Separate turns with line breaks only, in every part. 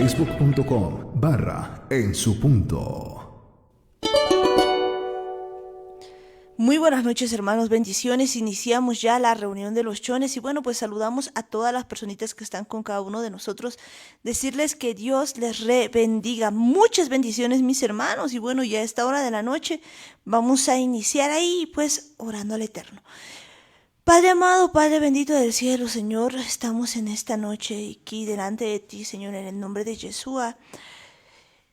facebook.com/En Su Punto.
Muy buenas noches, hermanos, bendiciones. Iniciamos ya la reunión de los chones y bueno, pues saludamos a todas las personitas que están con cada uno de nosotros. Decirles que Dios les bendiga. Muchas bendiciones, mis hermanos. Y bueno, ya a esta hora de la noche vamos a iniciar ahí pues orando al Eterno. Padre amado, Padre bendito del cielo, Señor, estamos en esta noche aquí delante de ti, Señor, en el nombre de Yeshua.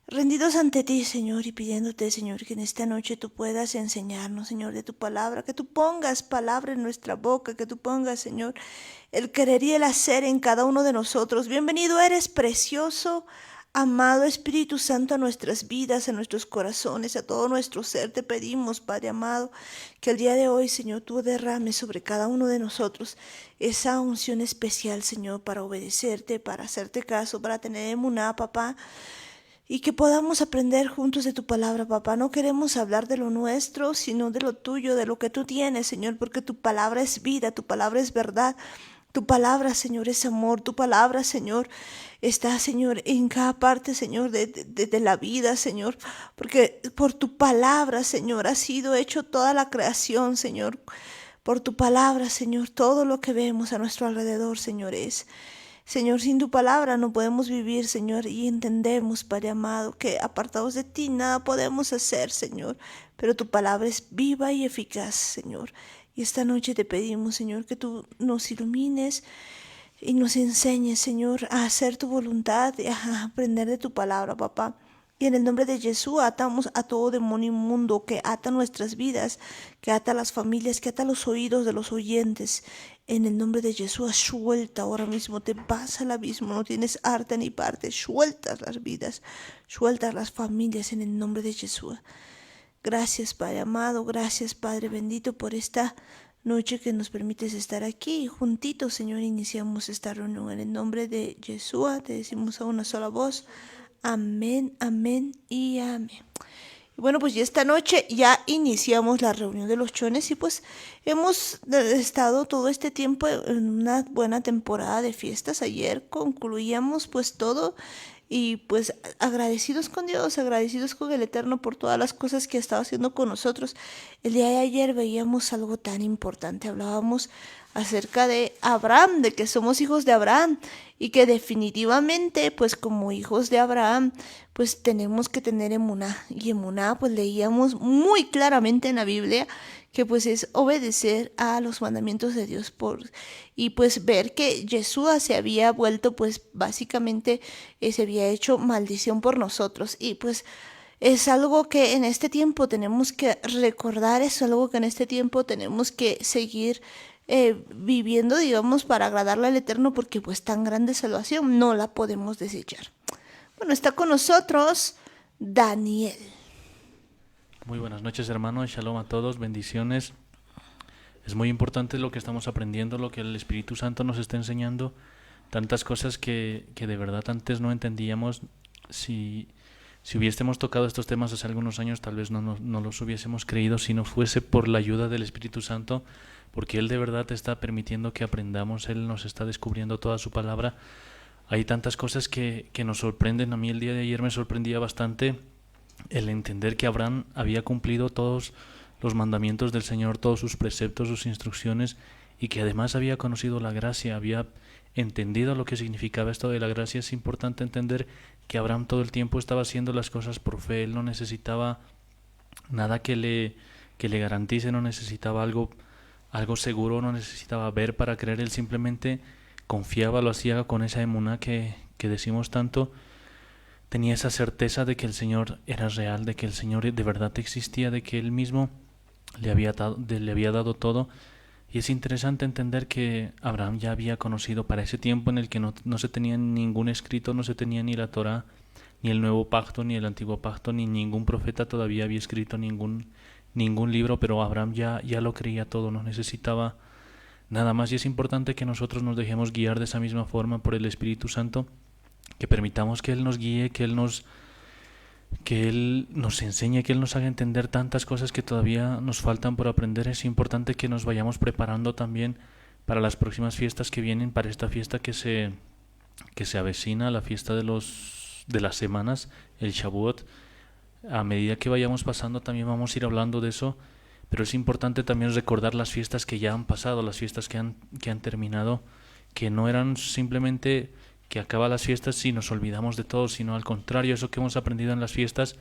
Rendidos ante ti, Señor, y pidiéndote, Señor, que en esta noche tú puedas enseñarnos, Señor, de tu palabra, que tú pongas palabra en nuestra boca, que tú pongas, Señor, el querer y el hacer en cada uno de nosotros. Bienvenido eres, precioso, amado Espíritu Santo, a nuestras vidas, a nuestros corazones, a todo nuestro ser. Te pedimos, Padre amado, que el día de hoy, Señor, tú derrames sobre cada uno de nosotros esa unción especial, Señor, para obedecerte, para hacerte caso, para tener emuná, papá. Y que podamos aprender juntos de tu palabra, papá. No queremos hablar de lo nuestro, sino de lo tuyo, de lo que tú tienes, Señor, porque tu palabra es vida, tu palabra es verdad. Tu palabra, Señor, es amor. Tu palabra, Señor, está, Señor, en cada parte, Señor, de la vida, Señor. Porque por tu palabra, Señor, ha sido hecho toda la creación, Señor. Por tu palabra, Señor, todo lo que vemos a nuestro alrededor, Señor, es. Señor, sin tu palabra no podemos vivir, Señor, y entendemos, Padre amado, que apartados de ti nada podemos hacer, Señor, pero tu palabra es viva y eficaz, Señor. Y esta noche te pedimos, Señor, que tú nos ilumines y nos enseñes, Señor, a hacer tu voluntad y a aprender de tu palabra, papá. Y en el nombre de Jesús atamos a todo demonio inmundo que ata nuestras vidas, que ata las familias, que ata los oídos de los oyentes. En el nombre de Jesús, suelta ahora mismo, te vas al abismo, no tienes arte ni parte, sueltas las vidas, sueltas las familias en el nombre de Jesús. Gracias, Padre amado, gracias, Padre bendito, por esta noche que nos permites estar aquí. Y juntitos, Señor, iniciamos esta reunión en el nombre de Jesús. Te decimos a una sola voz. Amén, amén y amén. Y bueno, pues ya esta noche ya iniciamos la reunión de los chones y pues hemos estado todo este tiempo en una buena temporada de fiestas. Ayer concluíamos pues todo y pues agradecidos con Dios, agradecidos con el Eterno por todas las cosas que ha estado haciendo con nosotros. El día de ayer veíamos algo tan importante, hablábamos acerca de Abraham, de que somos hijos de Abraham y que definitivamente pues como hijos de Abraham pues tenemos que tener emuná, y emuná pues leíamos muy claramente en la Biblia que pues es obedecer a los mandamientos de Dios y pues ver que Yeshua se había vuelto pues básicamente se había hecho maldición por nosotros y pues es algo que en este tiempo tenemos que recordar, es algo que en este tiempo tenemos que seguir viviendo, digamos, para agradarle al Eterno, porque pues tan grande salvación no la podemos desechar. Bueno, está con nosotros Daniel.
Muy buenas noches, hermanos, shalom a todos, bendiciones. Es muy importante lo que estamos aprendiendo, lo que el Espíritu Santo nos está enseñando, tantas cosas que de verdad antes no entendíamos. Si hubiésemos tocado estos temas hace algunos años, tal vez no los hubiésemos creído si no fuese por la ayuda del Espíritu Santo, porque Él de verdad está permitiendo que aprendamos, Él nos está descubriendo toda su palabra. Hay tantas cosas que nos sorprenden. A mí el día de ayer me sorprendía bastante el entender que Abraham había cumplido todos los mandamientos del Señor, todos sus preceptos, sus instrucciones, y que además había conocido la gracia, había entendido lo que significaba esto de la gracia. Es importante entender que Abraham todo el tiempo estaba haciendo las cosas por fe. Él no necesitaba nada que le garantice, no necesitaba algo seguro, no necesitaba ver para creer. Él simplemente confiaba, lo hacía con esa emuná que decimos tanto. Tenía esa certeza de que el Señor era real, de que el Señor de verdad existía, de que Él mismo le había dado todo. Y es interesante entender que Abraham ya había conocido para ese tiempo en el que no se tenía ningún escrito, no se tenía ni la Torá, ni el Nuevo Pacto, ni el Antiguo Pacto, ni ningún profeta todavía había escrito ningún libro, pero Abraham ya lo creía todo, no necesitaba nada más. Y es importante que nosotros nos dejemos guiar de esa misma forma por el Espíritu Santo, que permitamos que Él nos guíe, que Él nos enseñe, que Él nos haga entender tantas cosas que todavía nos faltan por aprender. Es importante que nos vayamos preparando también para las próximas fiestas que vienen, para esta fiesta que se avecina, la fiesta de los las semanas, el Shavuot. A medida que vayamos pasando también vamos a ir hablando de eso, pero es importante también recordar las fiestas que ya han pasado, las fiestas que han terminado, que no eran simplemente que acaban las fiestas y nos olvidamos de todo, sino al contrario, eso que hemos aprendido en las fiestas,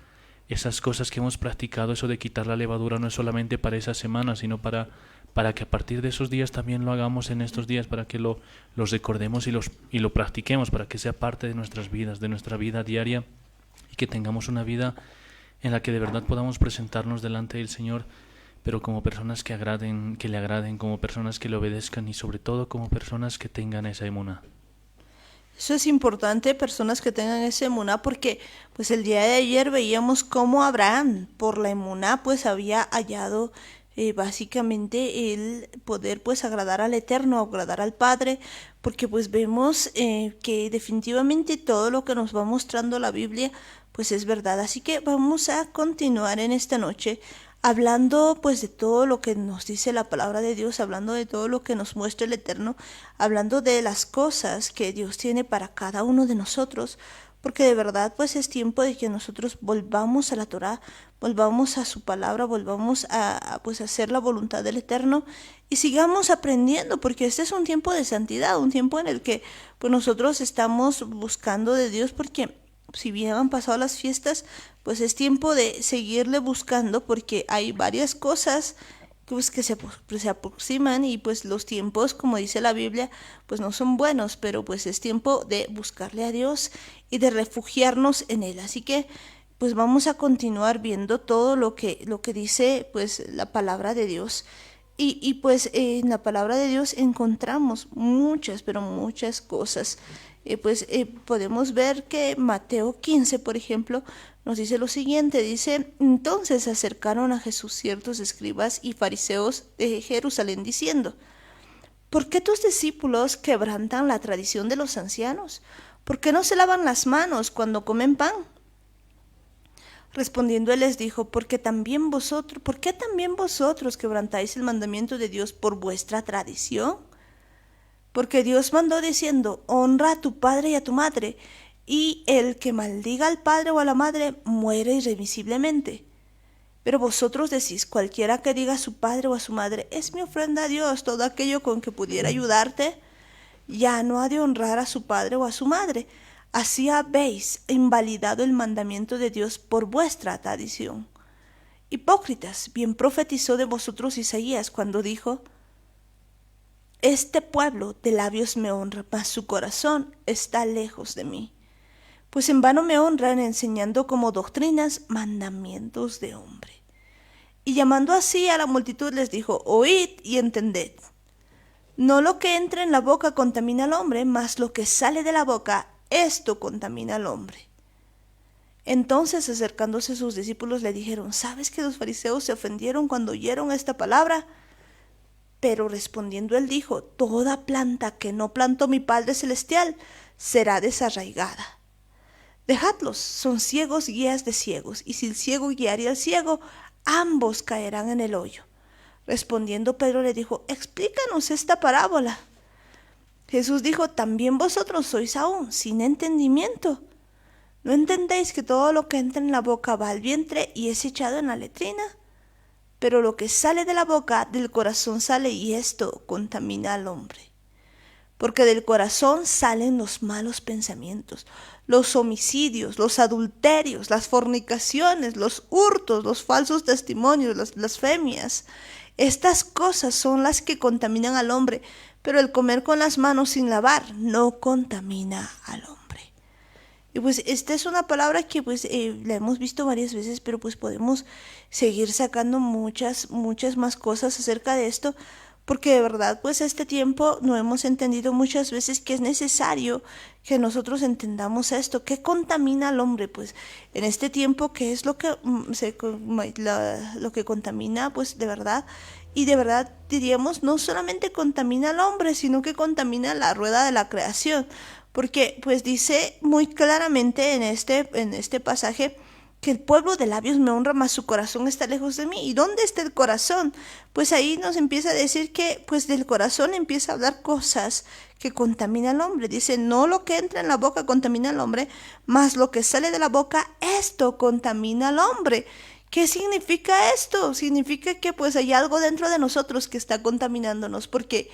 esas cosas que hemos practicado, eso de quitar la levadura no es solamente para esa semana, sino para que a partir de esos días también lo hagamos en estos días, para que los recordemos y lo practiquemos, para que sea parte de nuestras vidas, de nuestra vida diaria, y que tengamos una vida en la que de verdad podamos presentarnos delante del Señor, pero como personas que le agraden, como personas que le obedezcan y sobre todo como personas que tengan esa emuná.
Eso es importante, personas que tengan esa emuná, porque pues el día de ayer veíamos cómo Abraham, por la emuná, pues había hallado básicamente el poder pues agradar al Eterno, agradar al Padre, porque pues vemos que definitivamente todo lo que nos va mostrando la Biblia pues es verdad. Así que vamos a continuar en esta noche hablando pues de todo lo que nos dice la palabra de Dios, hablando de todo lo que nos muestra el Eterno, hablando de las cosas que Dios tiene para cada uno de nosotros, porque de verdad pues es tiempo de que nosotros volvamos a la Torá, volvamos a su palabra, volvamos a pues hacer la voluntad del Eterno y sigamos aprendiendo, porque este es un tiempo de santidad, un tiempo en el que pues nosotros estamos buscando de Dios, porque si bien han pasado las fiestas, pues es tiempo de seguirle buscando, porque hay varias cosas pues que se aproximan y pues los tiempos, como dice la Biblia, pues no son buenos, pero pues es tiempo de buscarle a Dios y de refugiarnos en Él. Así que pues vamos a continuar viendo todo lo que dice pues la palabra de Dios. Y pues en la palabra de Dios encontramos muchas, pero muchas cosas. Podemos ver que Mateo 15, por ejemplo, nos dice lo siguiente, dice: entonces se acercaron a Jesús ciertos escribas y fariseos de Jerusalén diciendo: ¿por qué tus discípulos quebrantan la tradición de los ancianos? ¿Por qué no se lavan las manos cuando comen pan? Respondiendo él les dijo: ¿por qué también vosotros quebrantáis el mandamiento de Dios por vuestra tradición? Porque Dios mandó diciendo: honra a tu padre y a tu madre, y el que maldiga al padre o a la madre muere irremisiblemente. Pero vosotros decís: cualquiera que diga a su padre o a su madre: es mi ofrenda a Dios, todo aquello con que pudiera ayudarte, ya no ha de honrar a su padre o a su madre. Así habéis invalidado el mandamiento de Dios por vuestra tradición. Hipócritas, bien profetizó de vosotros Isaías cuando dijo: este pueblo de labios me honra, mas su corazón está lejos de mí. Pues en vano me honran, enseñando como doctrinas mandamientos de hombre. Y llamando así a la multitud les dijo: oíd y entended. No lo que entra en la boca contamina al hombre, mas lo que sale de la boca, esto contamina al hombre. Entonces, acercándose sus discípulos, le dijeron: ¿sabes que los fariseos se ofendieron cuando oyeron esta palabra? Pero respondiendo él dijo: toda planta que no plantó mi Padre Celestial será desarraigada. Dejadlos, son ciegos guías de ciegos, y si el ciego guiare al ciego, ambos caerán en el hoyo. Respondiendo Pedro le dijo: explícanos esta parábola. Jesús dijo: también vosotros sois aún sin entendimiento. ¿No entendéis que todo lo que entra en la boca va al vientre y es echado en la letrina? Pero lo que sale de la boca, del corazón sale, y esto contamina al hombre. Porque del corazón salen los malos pensamientos, los homicidios, los adulterios, las fornicaciones, los hurtos, los falsos testimonios, las blasfemias. Estas cosas son las que contaminan al hombre, pero el comer con las manos sin lavar no contamina al hombre. Y pues esta es una palabra que pues la hemos visto varias veces, pero pues podemos seguir sacando muchas más cosas acerca de esto, porque de verdad pues este tiempo no hemos entendido muchas veces que es necesario que nosotros entendamos esto. ¿Qué contamina al hombre? Pues en este tiempo, ¿qué es lo que lo que contamina? Pues de verdad, y de verdad diríamos, no solamente contamina al hombre, sino que contamina la rueda de la creación, porque pues dice muy claramente en este pasaje que el pueblo de labios me honra, mas su corazón está lejos de mí. ¿Y dónde está el corazón? Pues ahí nos empieza a decir que pues del corazón empieza a hablar cosas que contaminan al hombre. Dice, no lo que entra en la boca contamina al hombre, mas lo que sale de la boca, esto contamina al hombre. ¿Qué significa esto? Significa que pues hay algo dentro de nosotros que está contaminándonos, porque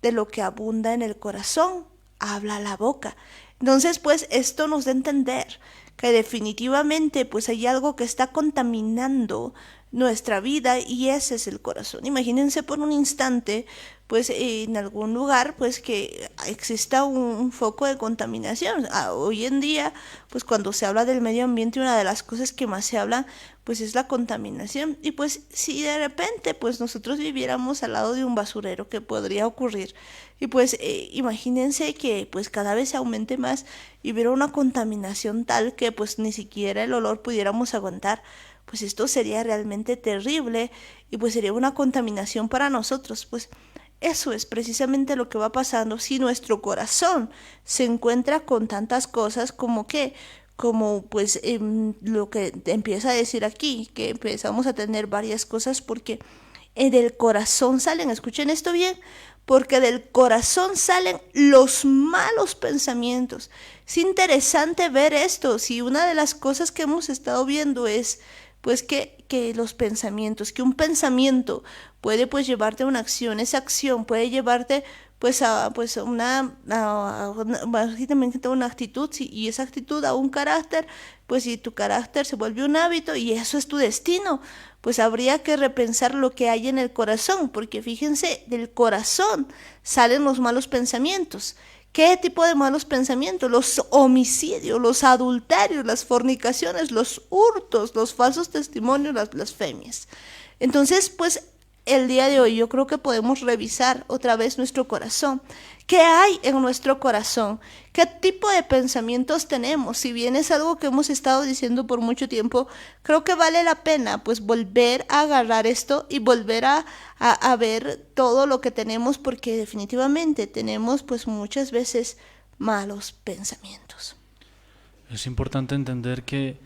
de lo que abunda en el corazón, habla la boca. Entonces, pues esto nos da a entender que definitivamente pues hay algo que está contaminando nuestra vida y ese es el corazón. Imagínense por un instante pues en algún lugar pues que exista un foco de contaminación. Hoy en día pues cuando se habla del medio ambiente una de las cosas que más se habla pues es la contaminación y pues si de repente pues nosotros viviéramos al lado de un basurero, que podría ocurrir, y pues imagínense que pues cada vez se aumente más y hubiera una contaminación tal que pues ni siquiera el olor pudiéramos aguantar, pues esto sería realmente terrible y pues sería una contaminación para nosotros. Pues eso es precisamente lo que va pasando si nuestro corazón se encuentra con tantas cosas como pues lo que empieza a decir aquí, que empezamos a tener varias cosas porque del corazón salen, escuchen esto bien, porque del corazón salen los malos pensamientos. Es interesante ver esto, si una de las cosas que hemos estado viendo es pues que los pensamientos, que un pensamiento puede pues llevarte a una acción, esa acción puede llevarte pues a pues básicamente una actitud, y esa actitud a un carácter, pues si tu carácter se vuelve un hábito y eso es tu destino, pues habría que repensar lo que hay en el corazón, porque fíjense, del corazón salen los malos pensamientos. ¿Qué tipo de malos pensamientos? Los homicidios, los adulterios, las fornicaciones, los hurtos, los falsos testimonios, las blasfemias. Entonces, pues el día de hoy yo creo que podemos revisar otra vez nuestro corazón. ¿Qué hay en nuestro corazón? ¿Qué tipo de pensamientos tenemos? Si bien es algo que hemos estado diciendo por mucho tiempo, creo que vale la pena pues volver a agarrar esto y volver a ver todo lo que tenemos, porque definitivamente tenemos pues muchas veces malos pensamientos.
Es importante entender que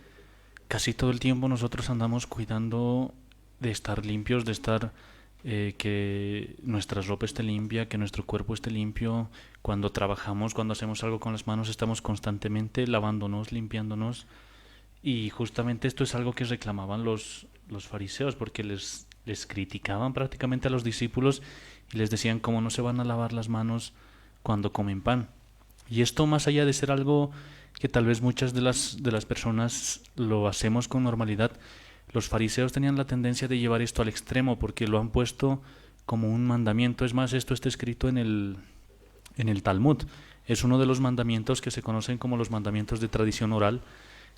casi todo el tiempo nosotros andamos cuidando de estar limpios, de estar que nuestra ropa esté limpia, que nuestro cuerpo esté limpio. Cuando trabajamos, cuando hacemos algo con las manos, estamos constantemente lavándonos, limpiándonos. Y justamente esto es algo que reclamaban los fariseos, porque les criticaban prácticamente a los discípulos y les decían cómo no se van a lavar las manos cuando comen pan. Y esto, más allá de ser algo que tal vez muchas de las personas lo hacemos con normalidad, los fariseos tenían la tendencia de llevar esto al extremo porque lo han puesto como un mandamiento. Es más, esto está escrito en el Talmud. Es uno de los mandamientos que se conocen como los mandamientos de tradición oral,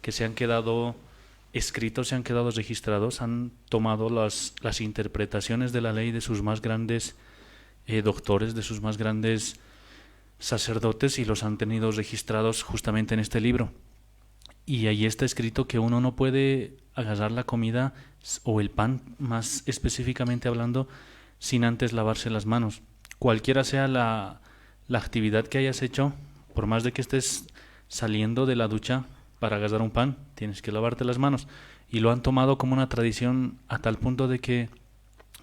que se han quedado escritos, se han quedado registrados, han tomado las interpretaciones de la ley de sus más grandes doctores, de sus más grandes sacerdotes, y los han tenido registrados justamente en este libro. Y ahí está escrito que uno no puede agarrar la comida o el pan, más específicamente hablando, sin antes lavarse las manos. Cualquiera sea la actividad que hayas hecho, por más de que estés saliendo de la ducha para agarrar un pan, tienes que lavarte las manos. Y lo han tomado como una tradición a tal punto de que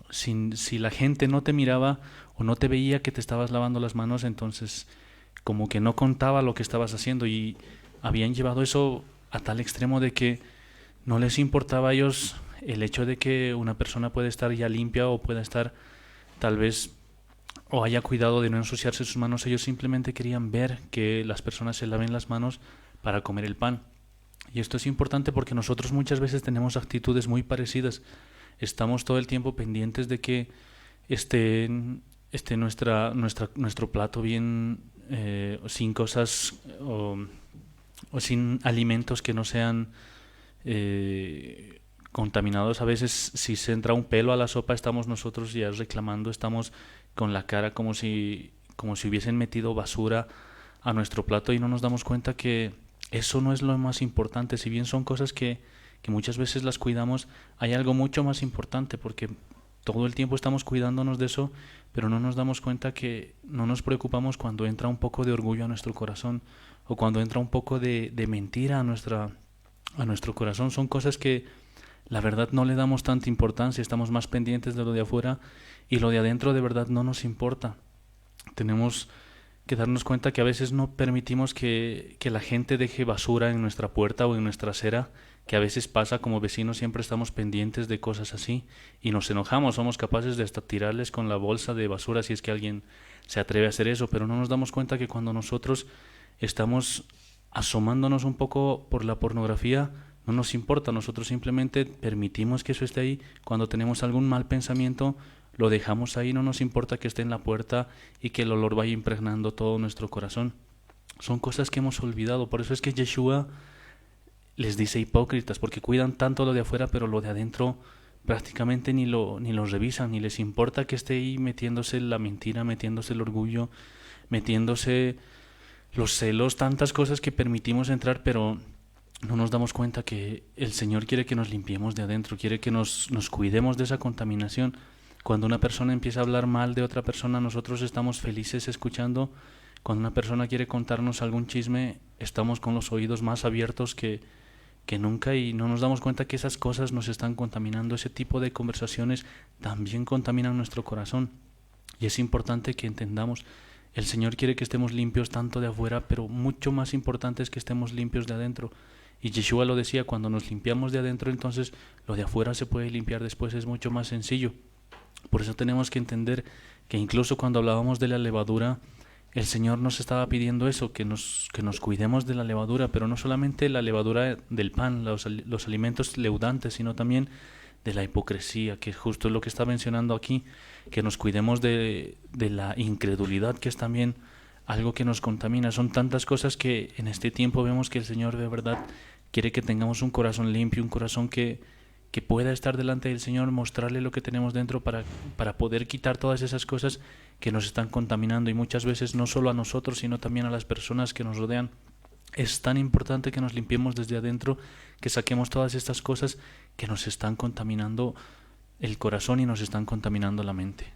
si la gente no te miraba o no te veía que te estabas lavando las manos, entonces como que no contaba lo que estabas haciendo, y habían llevado eso a tal extremo de que no les importaba a ellos el hecho de que una persona puede estar ya limpia o pueda estar tal vez o haya cuidado de no ensuciarse sus manos. Ellos simplemente querían ver que las personas se laven las manos para comer el pan. Y esto es importante porque nosotros muchas veces tenemos actitudes muy parecidas. Estamos todo el tiempo pendientes de que esté nuestro plato bien, sin cosas o sin alimentos que no sean contaminados. A veces si se entra un pelo a la sopa estamos nosotros ya reclamando, estamos con la cara como si hubiesen metido basura a nuestro plato, y no nos damos cuenta que eso no es lo más importante. Si bien son cosas que muchas veces las cuidamos, hay algo mucho más importante, porque todo el tiempo estamos cuidándonos de eso, pero no nos damos cuenta que no nos preocupamos cuando entra un poco de orgullo a nuestro corazón, o cuando entra un poco de mentira a a nuestro corazón. Son cosas que la verdad no le damos tanta importancia, estamos más pendientes de lo de afuera y lo de adentro de verdad no nos importa. Tenemos que darnos cuenta que a veces no permitimos que la gente deje basura en nuestra puerta o en nuestra acera, que a veces pasa como vecinos, siempre estamos pendientes de cosas así y nos enojamos, somos capaces de hasta tirarles con la bolsa de basura si es que alguien se atreve a hacer eso, pero no nos damos cuenta que cuando nosotros estamos asomándonos un poco por la pornografía, no nos importa, nosotros simplemente permitimos que eso esté ahí. Cuando tenemos algún mal pensamiento, lo dejamos ahí, no nos importa que esté en la puerta y que el olor vaya impregnando todo nuestro corazón. Son cosas que hemos olvidado, por eso es que Yeshua les dice hipócritas, porque cuidan tanto lo de afuera, pero lo de adentro prácticamente ni lo revisan, ni les importa que esté ahí metiéndose la mentira, metiéndose el orgullo, metiéndose los celos, tantas cosas que permitimos entrar, pero no nos damos cuenta que el Señor quiere que nos limpiemos de adentro, quiere que nos cuidemos de esa contaminación. Cuando una persona empieza a hablar mal de otra persona, nosotros estamos felices escuchando. Cuando una persona quiere contarnos algún chisme, estamos con los oídos más abiertos que nunca y no nos damos cuenta que esas cosas nos están contaminando. Ese tipo de conversaciones también contaminan nuestro corazón. Y es importante que entendamos, el Señor quiere que estemos limpios tanto de afuera, pero mucho más importante es que estemos limpios de adentro. Y Yeshua lo decía, cuando nos limpiamos de adentro, entonces lo de afuera se puede limpiar después, es mucho más sencillo. Por eso tenemos que entender que incluso cuando hablábamos de la levadura, el Señor nos estaba pidiendo eso, que nos cuidemos de la levadura, pero no solamente la levadura del pan, los alimentos leudantes, sino también de la hipocresía, que justo es lo que está mencionando aquí, que nos cuidemos de la incredulidad, que es también algo que nos contamina. Son tantas cosas que en este tiempo vemos que el Señor de verdad quiere que tengamos un corazón limpio, un corazón que pueda estar delante del Señor, mostrarle lo que tenemos dentro para poder quitar todas esas cosas que nos están contaminando, y muchas veces no solo a nosotros, sino también a las personas que nos rodean. Es tan importante que nos limpiemos desde adentro, que saquemos todas estas cosas que nos están contaminando el corazón y nos están contaminando la mente.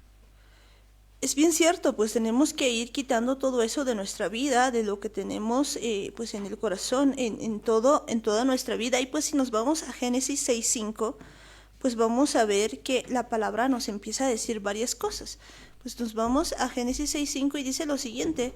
Es bien cierto, pues tenemos que ir quitando todo eso de nuestra vida, de lo que tenemos pues en el corazón, en toda nuestra vida. Y pues si nos vamos a Génesis 6:5, pues vamos a ver que la palabra nos empieza a decir varias cosas. Pues nos vamos a Génesis 6:5 y dice lo siguiente: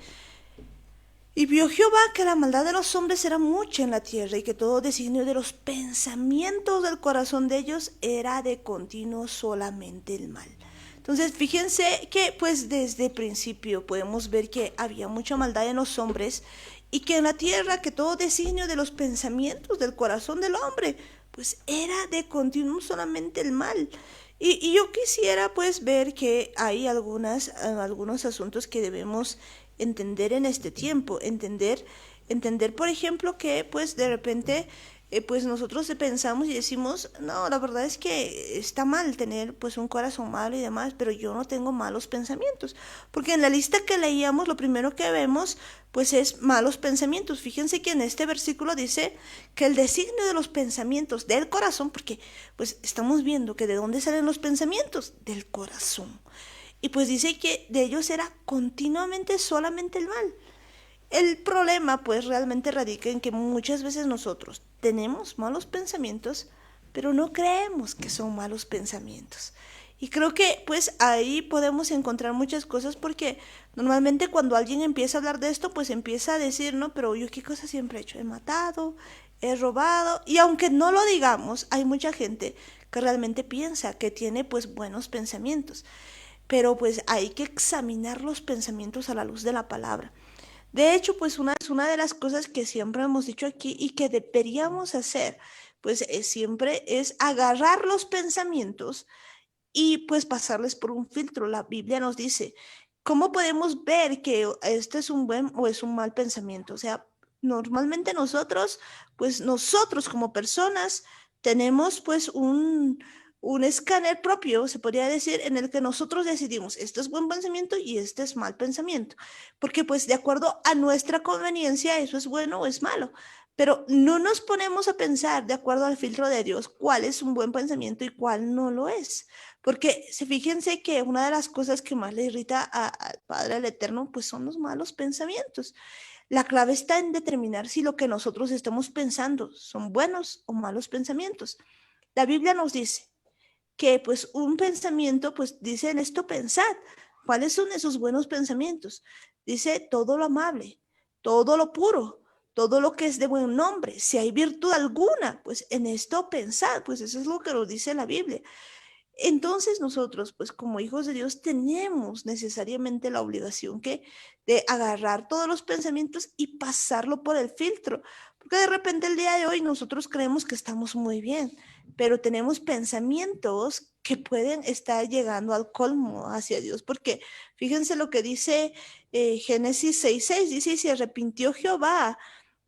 y vio Jehová que la maldad de los hombres era mucha en la tierra, y que todo designio de los pensamientos del corazón de ellos era de continuo solamente el mal. Entonces, fíjense que pues desde el principio podemos ver que había mucha maldad en los hombres, y que en la tierra que todo designio de los pensamientos del corazón del hombre pues era de continuo solamente el mal. Y yo quisiera pues ver que hay algunos asuntos que debemos entender en este tiempo, entender por ejemplo que pues de repente pues nosotros pensamos y decimos, no, la verdad es que está mal tener pues un corazón malo y demás, pero yo no tengo malos pensamientos, porque en la lista que leíamos lo primero que vemos pues es malos pensamientos. Fíjense que en este versículo dice que el designio de los pensamientos del corazón, porque pues estamos viendo que de dónde salen los pensamientos, del corazón, y pues dice que de ellos era continuamente solamente el mal. El problema pues realmente radica en que muchas veces nosotros tenemos malos pensamientos, pero no creemos que son malos pensamientos. Y creo que pues ahí podemos encontrar muchas cosas, porque normalmente cuando alguien empieza a hablar de esto, pues empieza a decir, no, pero yo qué cosa siempre he hecho, he matado, he robado, y aunque no lo digamos, hay mucha gente que realmente piensa que tiene pues buenos pensamientos, pero pues hay que examinar los pensamientos a la luz de la palabra. De hecho, pues una de las cosas que siempre hemos dicho aquí y que deberíamos hacer, pues siempre es agarrar los pensamientos y pues pasarles por un filtro. La Biblia nos dice, ¿cómo podemos ver que este es un buen o es un mal pensamiento? O sea, normalmente nosotros como personas tenemos pues un escáner propio, se podría decir, en el que nosotros decidimos, este es buen pensamiento y este es mal pensamiento, porque pues de acuerdo a nuestra conveniencia eso es bueno o es malo, pero no nos ponemos a pensar de acuerdo al filtro de Dios cuál es un buen pensamiento y cuál no lo es. Porque fíjense que una de las cosas que más le irrita al Padre, al Eterno, pues son los malos pensamientos. La clave está en determinar si lo que nosotros estamos pensando son buenos o malos pensamientos. La Biblia nos dice que pues un pensamiento, pues dice en esto pensad. ¿Cuáles son esos buenos pensamientos? Dice todo lo amable, todo lo puro, todo lo que es de buen nombre. Si hay virtud alguna, pues en esto pensad, pues eso es lo que nos dice la Biblia. Entonces nosotros, pues como hijos de Dios, tenemos necesariamente la obligación de agarrar todos los pensamientos y pasarlo por el filtro, porque de repente el día de hoy nosotros creemos que estamos muy bien, pero tenemos pensamientos que pueden estar llegando al colmo hacia Dios, porque fíjense lo que dice Génesis 6:6, dice, y se arrepintió Jehová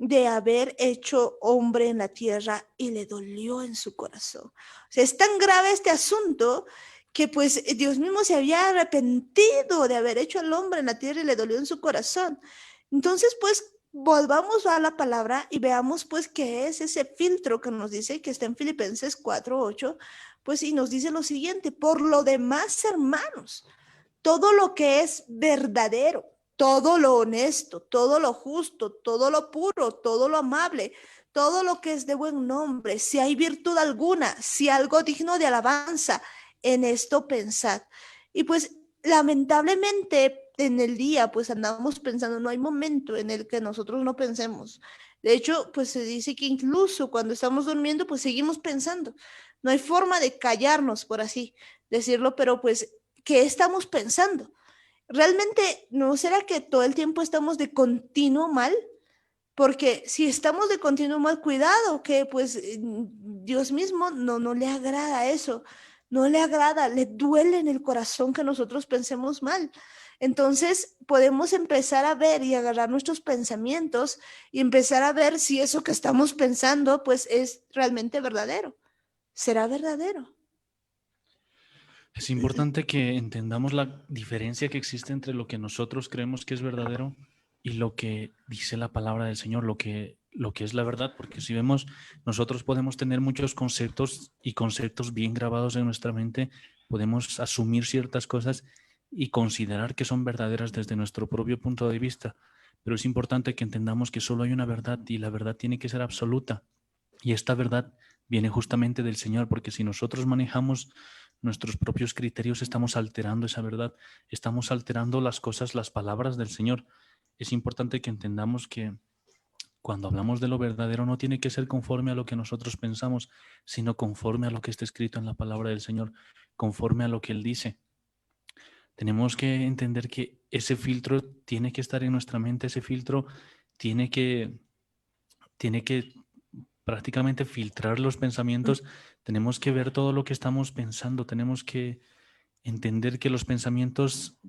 de haber hecho hombre en la tierra y le dolió en su corazón. O sea, es tan grave este asunto que pues Dios mismo se había arrepentido de haber hecho al hombre en la tierra y le dolió en su corazón. Entonces, pues volvamos a la palabra y veamos pues qué es ese filtro que nos dice, que está en Filipenses 4:8, pues y nos dice lo siguiente: por lo demás, hermanos, todo lo que es verdadero, todo lo honesto, todo lo justo, todo lo puro, todo lo amable, todo lo que es de buen nombre, si hay virtud alguna, si algo digno de alabanza, en esto pensad. Y pues lamentablemente en el día pues andamos pensando, no hay momento en el que nosotros no pensemos. De hecho, pues se dice que incluso cuando estamos durmiendo pues seguimos pensando. No hay forma de callarnos, por así decirlo, pero pues ¿qué estamos pensando? ¿Realmente no será que todo el tiempo estamos de continuo mal? Porque si estamos de continuo mal, cuidado, que pues Dios mismo no le agrada eso, no le agrada, le duele en el corazón que nosotros pensemos mal. Entonces podemos empezar a ver y agarrar nuestros pensamientos y empezar a ver si eso que estamos pensando pues es realmente verdadero. ¿Será verdadero?
Es importante que entendamos la diferencia que existe entre lo que nosotros creemos que es verdadero y lo que dice la palabra del Señor, lo que es la verdad, porque si vemos, nosotros podemos tener muchos conceptos y conceptos bien grabados en nuestra mente, podemos asumir ciertas cosas y considerar que son verdaderas desde nuestro propio punto de vista, pero es importante que entendamos que solo hay una verdad y la verdad tiene que ser absoluta. Y esta verdad viene justamente del Señor, porque si nosotros manejamos nuestros propios criterios, estamos alterando esa verdad, estamos alterando las cosas, las palabras del Señor. Es importante que entendamos que cuando hablamos de lo verdadero no tiene que ser conforme a lo que nosotros pensamos, sino conforme a lo que está escrito en la palabra del Señor, conforme a lo que Él dice. Tenemos que entender que ese filtro tiene que estar en nuestra mente, ese filtro tiene tiene que prácticamente filtrar los pensamientos. Tenemos que ver todo lo que estamos pensando, tenemos que entender que los pensamientos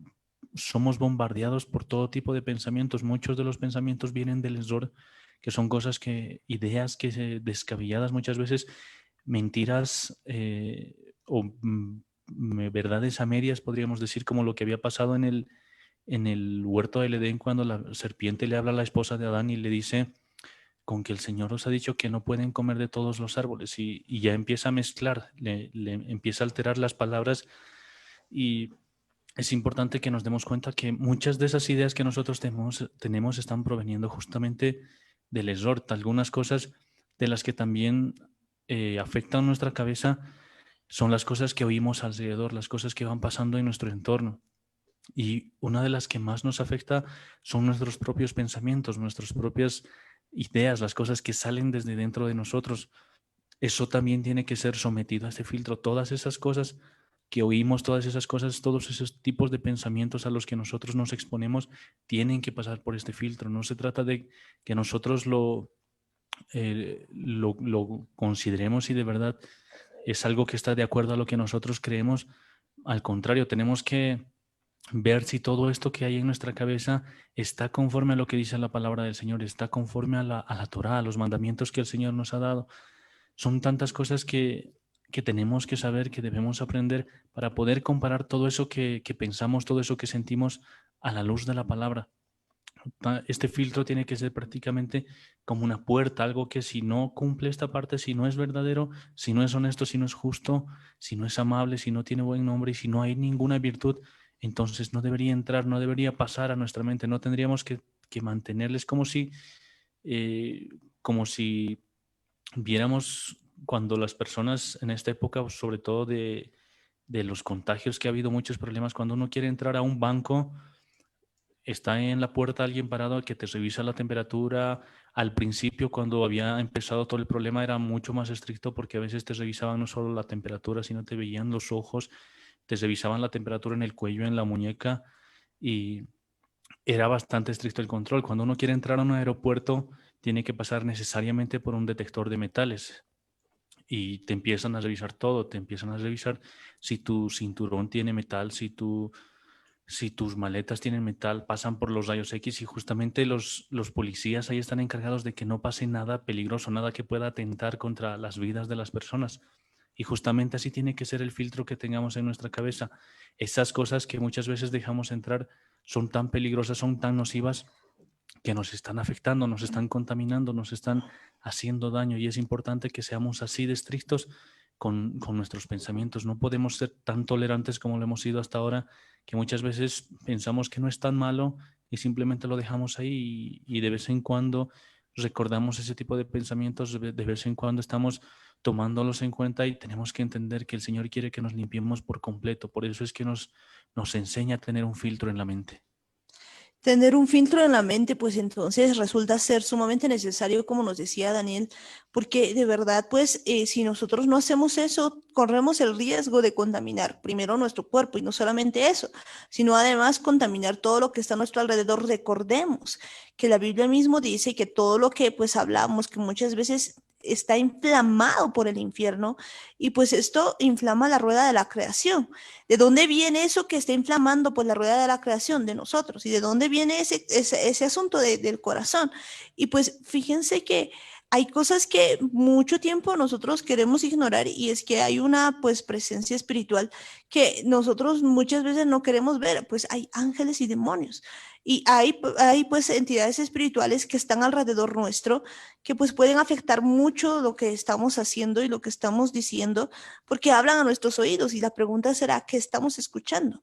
somos bombardeados por todo tipo de pensamientos. Muchos de los pensamientos vienen del error, que son cosas ideas descabelladas muchas veces, mentiras verdades a medias, podríamos decir, como lo que había pasado en el huerto del Edén cuando la serpiente le habla a la esposa de Adán y le dice con que el Señor os ha dicho que no pueden comer de todos los árboles y ya empieza a mezclar, le empieza a alterar las palabras y es importante que nos demos cuenta que muchas de esas ideas que nosotros tenemos están proveniendo justamente del error. Algunas cosas de las que también afectan nuestra cabeza son las cosas que oímos alrededor, las cosas que van pasando en nuestro entorno. Y una de las que más nos afecta son nuestros propios pensamientos, nuestras propias ideas, las cosas que salen desde dentro de nosotros. Eso también tiene que ser sometido a este filtro. Todas esas cosas que oímos, todas esas cosas, todos esos tipos de pensamientos a los que nosotros nos exponemos, tienen que pasar por este filtro. No se trata de que nosotros lo consideremos y de verdad es algo que está de acuerdo a lo que nosotros creemos. Al contrario, tenemos que ver si todo esto que hay en nuestra cabeza está conforme a lo que dice la palabra del Señor, está conforme a la Torá, a los mandamientos que el Señor nos ha dado. Son tantas cosas que tenemos que saber, que debemos aprender para poder comparar todo eso que pensamos, todo eso que sentimos a la luz de la palabra. Este filtro tiene que ser prácticamente como una puerta, algo que si no cumple esta parte, si no es verdadero, si no es honesto, si no es justo, si no es amable, si no tiene buen nombre y si no hay ninguna virtud, entonces no debería entrar, no debería pasar a nuestra mente, no tendríamos que que mantenerles como si viéramos cuando las personas en esta época, sobre todo de los contagios que ha habido muchos problemas, cuando uno quiere entrar a un banco, está en la puerta alguien parado que te revisa la temperatura. Al principio, cuando había empezado todo el problema, era mucho más estricto porque a veces te revisaban no solo la temperatura, sino te veían los ojos, te revisaban la temperatura en el cuello, en la muñeca, y era bastante estricto el control. Cuando uno quiere entrar a un aeropuerto, tiene que pasar necesariamente por un detector de metales y te empiezan a revisar todo, te empiezan a revisar si tu cinturón tiene metal, si tus maletas tienen metal, pasan por los rayos X, y justamente los policías ahí están encargados de que no pase nada peligroso, nada que pueda atentar contra las vidas de las personas. Y justamente así tiene que ser el filtro que tengamos en nuestra cabeza. Esas cosas que muchas veces dejamos entrar son tan peligrosas, son tan nocivas, que nos están afectando, nos están contaminando, nos están haciendo daño, y es importante que seamos así de estrictos con nuestros pensamientos. No podemos ser tan tolerantes como lo hemos sido hasta ahora, que muchas veces pensamos que no es tan malo y simplemente lo dejamos ahí, y de vez en cuando recordamos ese tipo de pensamientos, de vez en cuando estamos tomándolos en cuenta, y tenemos que entender que el Señor quiere que nos limpiemos por completo. Por eso es que nos enseña a tener un filtro en la mente.
Tener un filtro en la mente, pues entonces resulta ser sumamente necesario, como nos decía Daniel, porque de verdad, pues si nosotros no hacemos eso, corremos el riesgo de contaminar primero nuestro cuerpo, y no solamente eso, sino además contaminar todo lo que está a nuestro alrededor. Recordemos que la Biblia mismo dice que todo lo que pues hablamos, que muchas veces está inflamado por el infierno, y pues esto inflama la rueda de la creación. ¿De dónde viene eso que está inflamando pues la rueda de la creación de nosotros? ¿Y de dónde viene ese asunto del corazón? Y pues fíjense que hay cosas que mucho tiempo nosotros queremos ignorar, y es que hay una pues presencia espiritual que nosotros muchas veces no queremos ver. Pues hay ángeles y demonios, y hay pues entidades espirituales que están alrededor nuestro, que pues pueden afectar mucho lo que estamos haciendo y lo que estamos diciendo, porque hablan a nuestros oídos. Y la pregunta será, ¿qué estamos escuchando?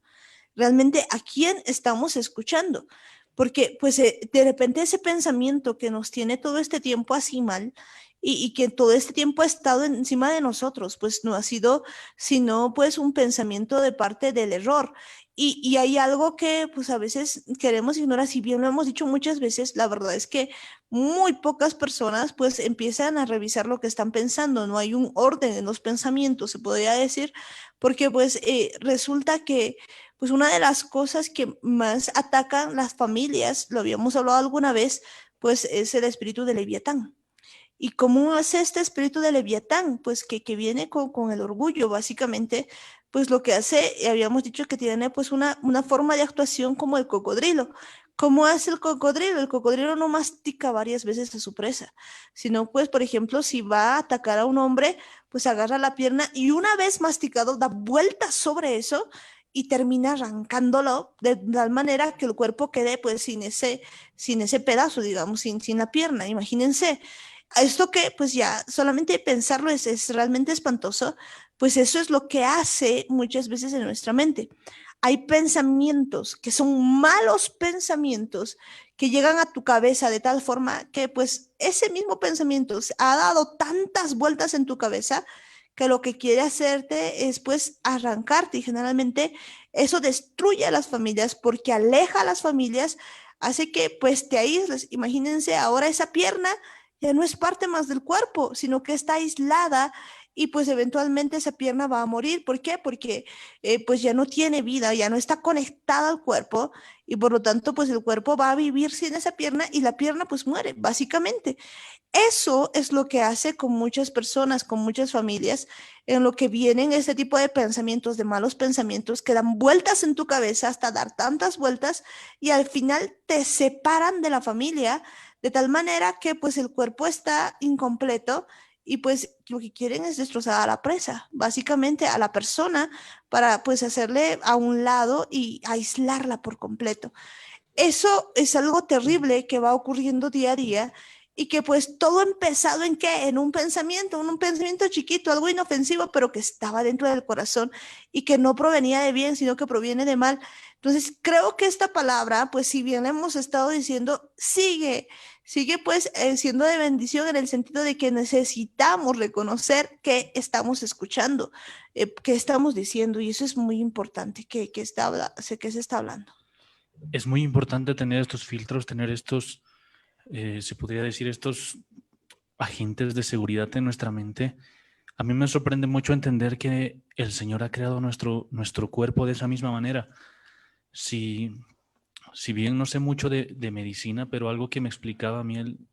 ¿Realmente a quién estamos escuchando? Porque pues de repente ese pensamiento que nos tiene todo este tiempo así mal, y que todo este tiempo ha estado encima de nosotros, pues no ha sido sino pues un pensamiento de parte del error. Y hay algo que pues a veces queremos ignorar. Si bien lo hemos dicho muchas veces, la verdad es que muy pocas personas pues empiezan a revisar lo que están pensando. No hay un orden en los pensamientos, se podría decir, porque pues resulta que pues una de las cosas que más atacan las familias, lo habíamos hablado alguna vez, pues es el espíritu de Leviatán. ¿Y cómo hace este espíritu de Leviatán? Pues que viene con el orgullo, básicamente. Pues lo que hace, habíamos dicho que tiene pues una forma de actuación como el cocodrilo. ¿Cómo hace el cocodrilo? El cocodrilo no mastica varias veces a su presa, sino pues, por ejemplo, si va a atacar a un hombre, pues agarra la pierna y una vez masticado da vueltas sobre eso y termina arrancándolo de tal manera que el cuerpo quede pues sin ese pedazo, digamos, sin la pierna. Imagínense. A esto que pues ya solamente pensarlo es realmente espantoso. Pues eso es lo que hace muchas veces en nuestra mente. Hay pensamientos que son malos pensamientos que llegan a tu cabeza de tal forma que pues ese mismo pensamiento ha dado tantas vueltas en tu cabeza que lo que quiere hacerte es pues arrancarte, y generalmente eso destruye a las familias porque aleja a las familias, hace que pues te aísles. Imagínense ahora esa pierna ya no es parte más del cuerpo, sino que está aislada, y pues eventualmente esa pierna va a morir. ¿Por qué? Porque pues ya no tiene vida, ya no está conectada al cuerpo, y por lo tanto pues el cuerpo va a vivir sin esa pierna, y la pierna pues muere, básicamente. Eso es lo que hace con muchas personas, con muchas familias, en lo que vienen este tipo de pensamientos, de malos pensamientos, que dan vueltas en tu cabeza hasta dar tantas vueltas, y al final te separan de la familia, de tal manera que pues el cuerpo está incompleto, y pues lo que quieren es destrozar a la presa, básicamente a la persona, para pues hacerle a un lado y aislarla por completo. Eso es algo terrible que va ocurriendo día a día, y que pues todo empezado en qué, en un pensamiento chiquito, algo inofensivo, pero que estaba dentro del corazón y que no provenía de bien, sino que proviene de mal. Entonces, creo que esta palabra, pues si bien hemos estado diciendo, sigue pues siendo de bendición en el sentido de que necesitamos reconocer que estamos escuchando, que estamos diciendo, y eso es muy importante que se está hablando.
Es muy importante tener estos filtros, tener estos, se podría decir, estos agentes de seguridad en nuestra mente. A mí me sorprende mucho entender que el Señor ha creado nuestro cuerpo de esa misma manera. Si, si bien no sé mucho de medicina, pero algo que me explicaba a mí en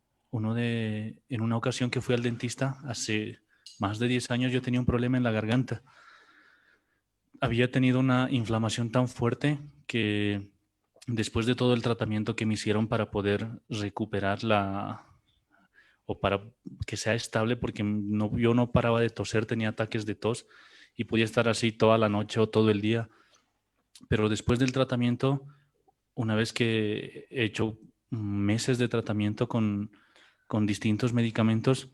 una ocasión que fui al dentista, hace más de 10 años yo tenía un problema en la garganta. Había tenido una inflamación tan fuerte que después de todo el tratamiento que me hicieron para poder recuperar o para que sea estable, porque yo no paraba de toser, tenía ataques de tos y podía estar así toda la noche o todo el día. Pero después del tratamiento, una vez que he hecho meses de tratamiento con distintos medicamentos,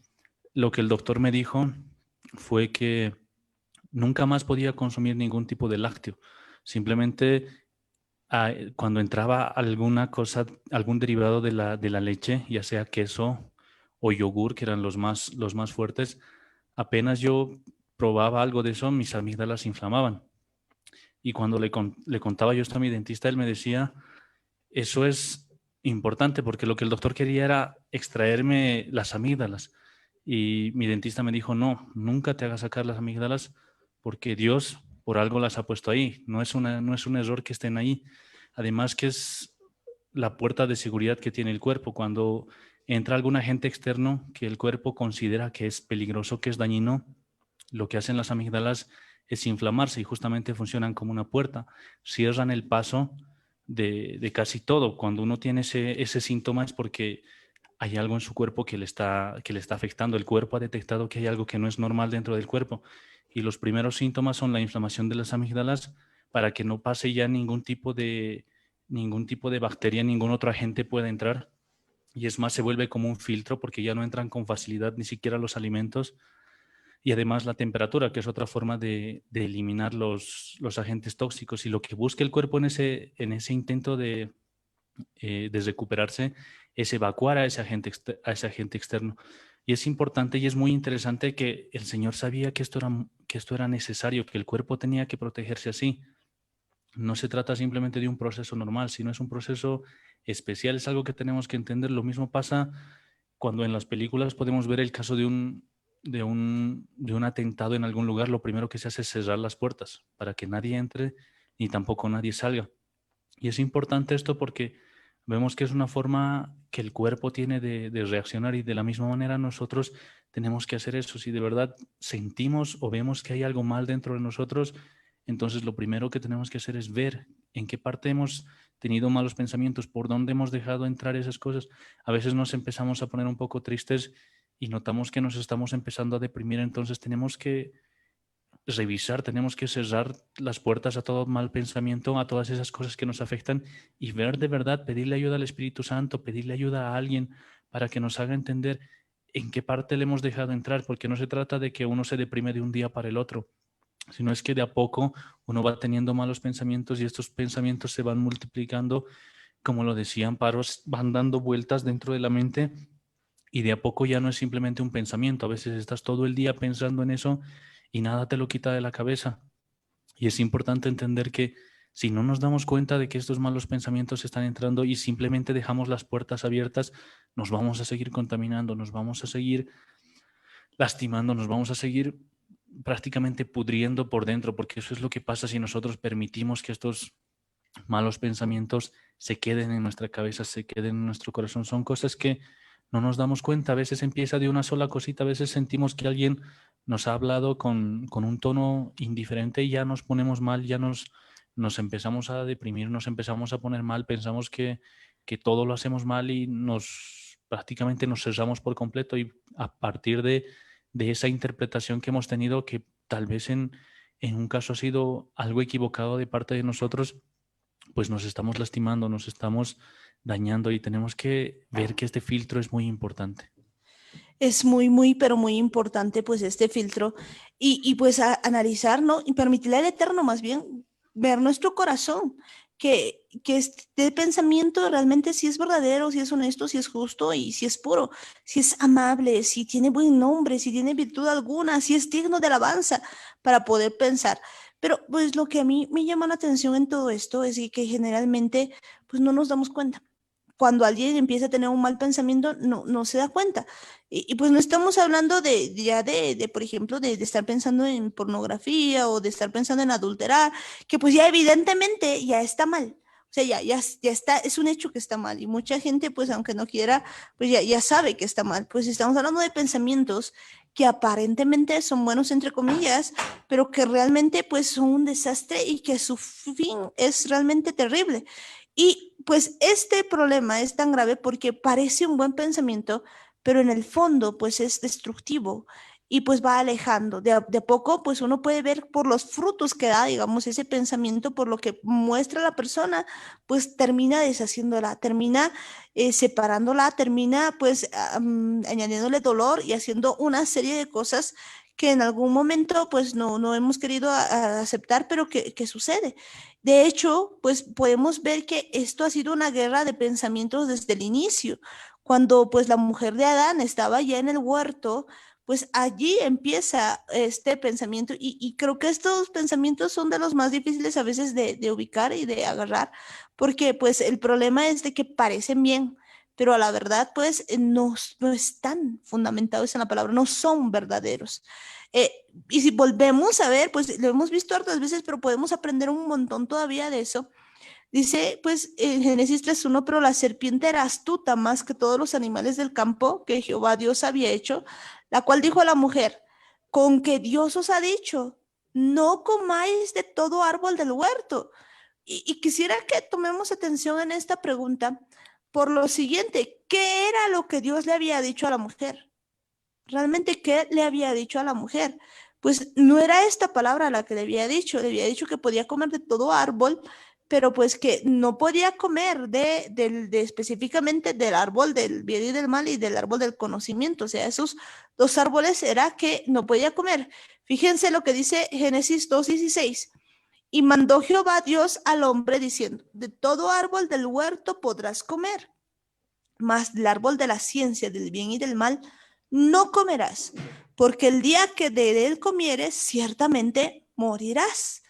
lo que el doctor me dijo fue que nunca más podía consumir ningún tipo de lácteo. Simplemente cuando entraba alguna cosa, algún derivado de la leche, ya sea queso o yogur, que eran los más fuertes, apenas yo probaba algo de eso, mis amígdalas se inflamaban. Y cuando le contaba yo esto a mi dentista, él me decía, eso es importante porque lo que el doctor quería era extraerme las amígdalas. Y mi dentista me dijo, no, nunca te hagas sacar las amígdalas porque Dios por algo las ha puesto ahí. No es un error que estén ahí. Además que es la puerta de seguridad que tiene el cuerpo. Cuando entra algún agente externo que el cuerpo considera que es peligroso, que es dañino, lo que hacen las amígdalas es inflamarse y justamente funcionan como una puerta. Cierran el paso de casi todo. Cuando uno tiene ese síntoma es porque hay algo en su cuerpo que le está afectando. El cuerpo ha detectado que hay algo que no es normal dentro del cuerpo. Y los primeros síntomas son la inflamación de las amígdalas para que no pase ya ningún tipo de bacteria, ningún otro agente pueda entrar. Y es más, se vuelve como un filtro porque ya no entran con facilidad ni siquiera los alimentos. Y además la temperatura, que es otra forma de eliminar los agentes tóxicos. Y lo que busca el cuerpo en ese intento de recuperarse es evacuar a a ese agente externo. Y es importante y es muy interesante que el Señor sabía que esto era necesario, que el cuerpo tenía que protegerse así. No se trata simplemente de un proceso normal, sino es un proceso especial, es algo que tenemos que entender. Lo mismo pasa cuando en las películas podemos ver el caso de un atentado en algún lugar. Lo primero que se hace es cerrar las puertas para que nadie entre ni tampoco nadie salga. Y es importante esto porque vemos que es una forma que el cuerpo tiene de reaccionar y de la misma manera nosotros tenemos que hacer eso. Si de verdad sentimos o vemos que hay algo mal dentro de nosotros, entonces lo primero que tenemos que hacer es ver en qué parte hemos tenido malos pensamientos, por dónde hemos dejado entrar esas cosas. A veces nos empezamos a poner un poco tristes y notamos que nos estamos empezando a deprimir, entonces tenemos que revisar, tenemos que cerrar las puertas a todo mal pensamiento, a todas esas cosas que nos afectan y ver de verdad, pedirle ayuda al Espíritu Santo, pedirle ayuda a alguien para que nos haga entender en qué parte le hemos dejado entrar, porque no se trata de que uno se deprime de un día para el otro, sino es que de a poco uno va teniendo malos pensamientos y estos pensamientos se van multiplicando, como lo decía Amparo, van dando vueltas dentro de la mente y de a poco ya no es simplemente un pensamiento, a veces estás todo el día pensando en eso y nada te lo quita de la cabeza. Y es importante entender que si no nos damos cuenta de que estos malos pensamientos están entrando y simplemente dejamos las puertas abiertas, nos vamos a seguir contaminando, nos vamos a seguir lastimando, nos vamos a seguir prácticamente pudriendo por dentro, porque eso es lo que pasa si nosotros permitimos que estos malos pensamientos se queden en nuestra cabeza, se queden en nuestro corazón. Son cosas que no nos damos cuenta. A veces empieza de una sola cosita, a veces sentimos que alguien nos ha hablado con un tono indiferente y ya nos ponemos mal, nos empezamos a deprimir, nos empezamos a poner mal, pensamos que todo lo hacemos mal y prácticamente nos cerramos por completo y a partir de esa interpretación que hemos tenido, que tal vez en un caso ha sido algo equivocado de parte de nosotros, pues nos estamos lastimando, nos estamos dañando y tenemos que ver que este filtro es muy importante.
Es muy, pero muy importante pues este filtro y pues analizar, ¿no? Y permitirle al Eterno más bien ver nuestro corazón, que este pensamiento realmente si es verdadero, si es honesto, si es justo y si es puro, si es amable, si tiene buen nombre, si tiene virtud alguna, si es digno de alabanza para poder pensar. Pero pues lo que a mí me llama la atención en todo esto es que generalmente pues no nos damos cuenta. Cuando alguien empieza a tener un mal pensamiento, no se da cuenta. Y pues no estamos hablando por ejemplo, de estar pensando en pornografía o de estar pensando en adulterar, que pues ya evidentemente ya está mal. O sea, ya está, es un hecho que está mal. Y mucha gente, pues aunque no quiera, pues ya sabe que está mal. Pues estamos hablando de pensamientos que aparentemente son buenos, entre comillas, pero que realmente pues son un desastre y que su fin es realmente terrible. Y pues este problema es tan grave porque parece un buen pensamiento, pero en el fondo pues es destructivo y pues va alejando. De a poco pues uno puede ver por los frutos que da, digamos, ese pensamiento, por lo que muestra la persona, pues termina deshaciéndola, termina separándola, termina pues añadiéndole dolor y haciendo una serie de cosas que en algún momento pues no hemos querido aceptar, pero que sucede. De hecho, pues podemos ver que esto ha sido una guerra de pensamientos desde el inicio. Cuando pues la mujer de Adán estaba ya en el huerto, pues allí empieza este pensamiento y creo que estos pensamientos son de los más difíciles a veces de ubicar y de agarrar, porque pues el problema es de que parecen bien, pero a la verdad pues no están fundamentados en la palabra, no son verdaderos. Eh, y si volvemos a ver, pues lo hemos visto hartas veces, pero podemos aprender un montón todavía de eso. Dice, pues, en Génesis 3:1, pero la serpiente era astuta más que todos los animales del campo que Jehová Dios había hecho, la cual dijo a la mujer, con que Dios os ha dicho, no comáis de todo árbol del huerto. Y quisiera que tomemos atención en esta pregunta por lo siguiente, ¿qué era lo que Dios le había dicho a la mujer? ¿Realmente qué le había dicho a la mujer? Pues no era esta palabra la que le había dicho que podía comer de todo árbol, pero pues que no podía comer de específicamente del árbol del bien y del mal y del árbol del conocimiento. O sea, esos dos árboles era que no podía comer. Fíjense lo que dice Génesis 2:16. Y mandó Jehová Dios al hombre diciendo, de todo árbol del huerto podrás comer, mas del árbol de la ciencia del bien y del mal no comerás, porque el día que de él comieres, ciertamente morirás.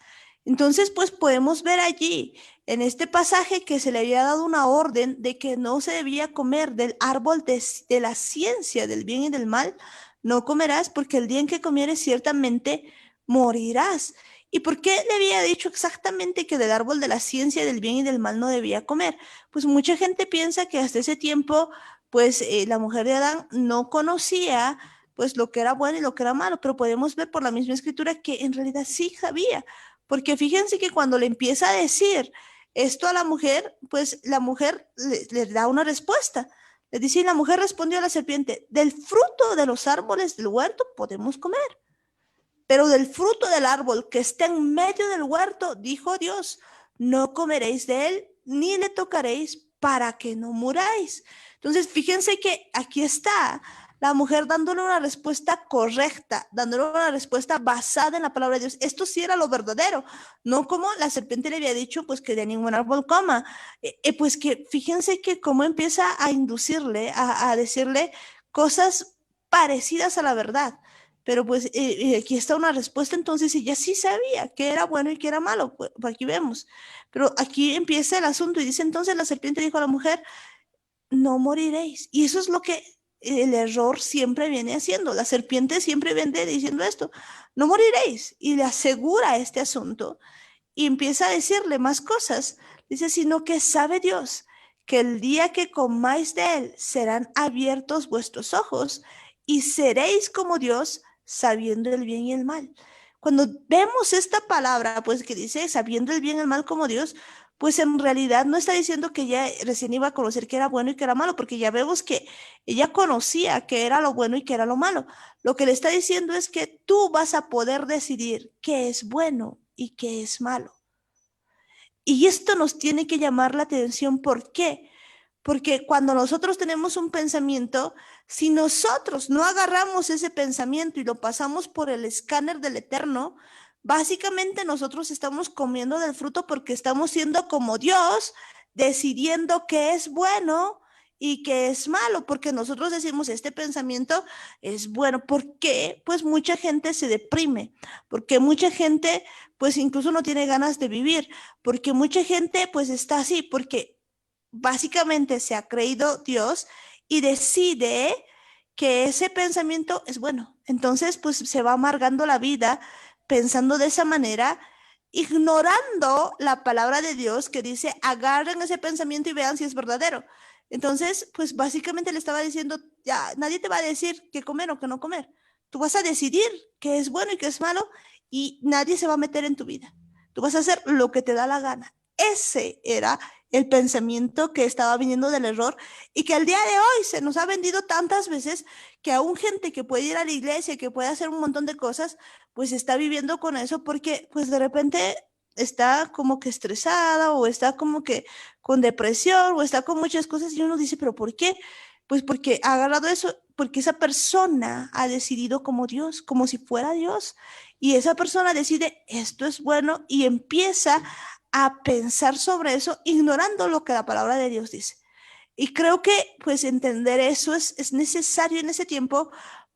Entonces, pues podemos ver allí, en este pasaje, que se le había dado una orden de que no se debía comer del árbol de la ciencia del bien y del mal, no comerás, porque el día en que comieres, ciertamente morirás. ¿Y por qué le había dicho exactamente que del árbol de la ciencia del bien y del mal no debía comer? Pues mucha gente piensa que hasta ese tiempo, pues la mujer de Adán no conocía pues lo que era bueno y lo que era malo, pero podemos ver por la misma escritura que en realidad sí sabía, porque fíjense que cuando le empieza a decir esto a la mujer, pues la mujer le da una respuesta. Le dice, y la mujer respondió a la serpiente, del fruto de los árboles del huerto podemos comer, pero del fruto del árbol que está en medio del huerto, dijo Dios, no comeréis de él, ni le tocaréis para que no muráis. Entonces, fíjense que aquí está la mujer dándole una respuesta correcta, dándole una respuesta basada en la palabra de Dios. Esto sí era lo verdadero, no como la serpiente le había dicho, pues que de ningún árbol coma. Pues que fíjense que cómo empieza a inducirle, a decirle cosas parecidas a la verdad. Pero pues aquí está una respuesta, entonces ella sí sabía que era bueno y que era malo, pues aquí vemos. Pero aquí empieza el asunto y dice entonces la serpiente dijo a la mujer, no moriréis. Y eso es lo que el error siempre viene haciendo. La serpiente siempre viene diciendo esto, no moriréis. Y le asegura este asunto y empieza a decirle más cosas. Dice, sino que sabe Dios que el día que comáis de él serán abiertos vuestros ojos y seréis como Dios sabiendo el bien y el mal. Cuando vemos esta palabra, pues que dice sabiendo el bien y el mal como Dios, pues en realidad no está diciendo que ella recién iba a conocer que era bueno y que era malo, porque ya vemos que ella conocía que era lo bueno y que era lo malo. Lo que le está diciendo es que tú vas a poder decidir qué es bueno y qué es malo. Y esto nos tiene que llamar la atención. ¿Por qué? Porque cuando nosotros tenemos un pensamiento, si nosotros no agarramos ese pensamiento y lo pasamos por el escáner del Eterno, básicamente nosotros estamos comiendo del fruto porque estamos siendo como Dios, decidiendo qué es bueno y qué es malo, porque nosotros decimos, este pensamiento es bueno. ¿Por qué? Pues mucha gente se deprime, porque mucha gente pues incluso no tiene ganas de vivir, porque mucha gente pues está así, porque básicamente se ha creído Dios y decide que ese pensamiento es bueno. Entonces, pues se va amargando la vida pensando de esa manera, ignorando la palabra de Dios que dice, agarren ese pensamiento y vean si es verdadero. Entonces, pues básicamente le estaba diciendo, ya nadie te va a decir qué comer o qué no comer. Tú vas a decidir qué es bueno y qué es malo y nadie se va a meter en tu vida. Tú vas a hacer lo que te da la gana. Ese era el pensamiento que estaba viniendo del error y que al día de hoy se nos ha vendido tantas veces que aún gente que puede ir a la iglesia, que puede hacer un montón de cosas, pues está viviendo con eso porque pues de repente está como que estresada o está como que con depresión o está con muchas cosas y uno dice, pero ¿por qué? Pues porque ha agarrado eso, porque esa persona ha decidido como Dios, como si fuera Dios. Y esa persona decide, esto es bueno y empieza a pensar sobre eso, ignorando lo que la palabra de Dios dice. Y creo que pues entender eso es necesario en ese tiempo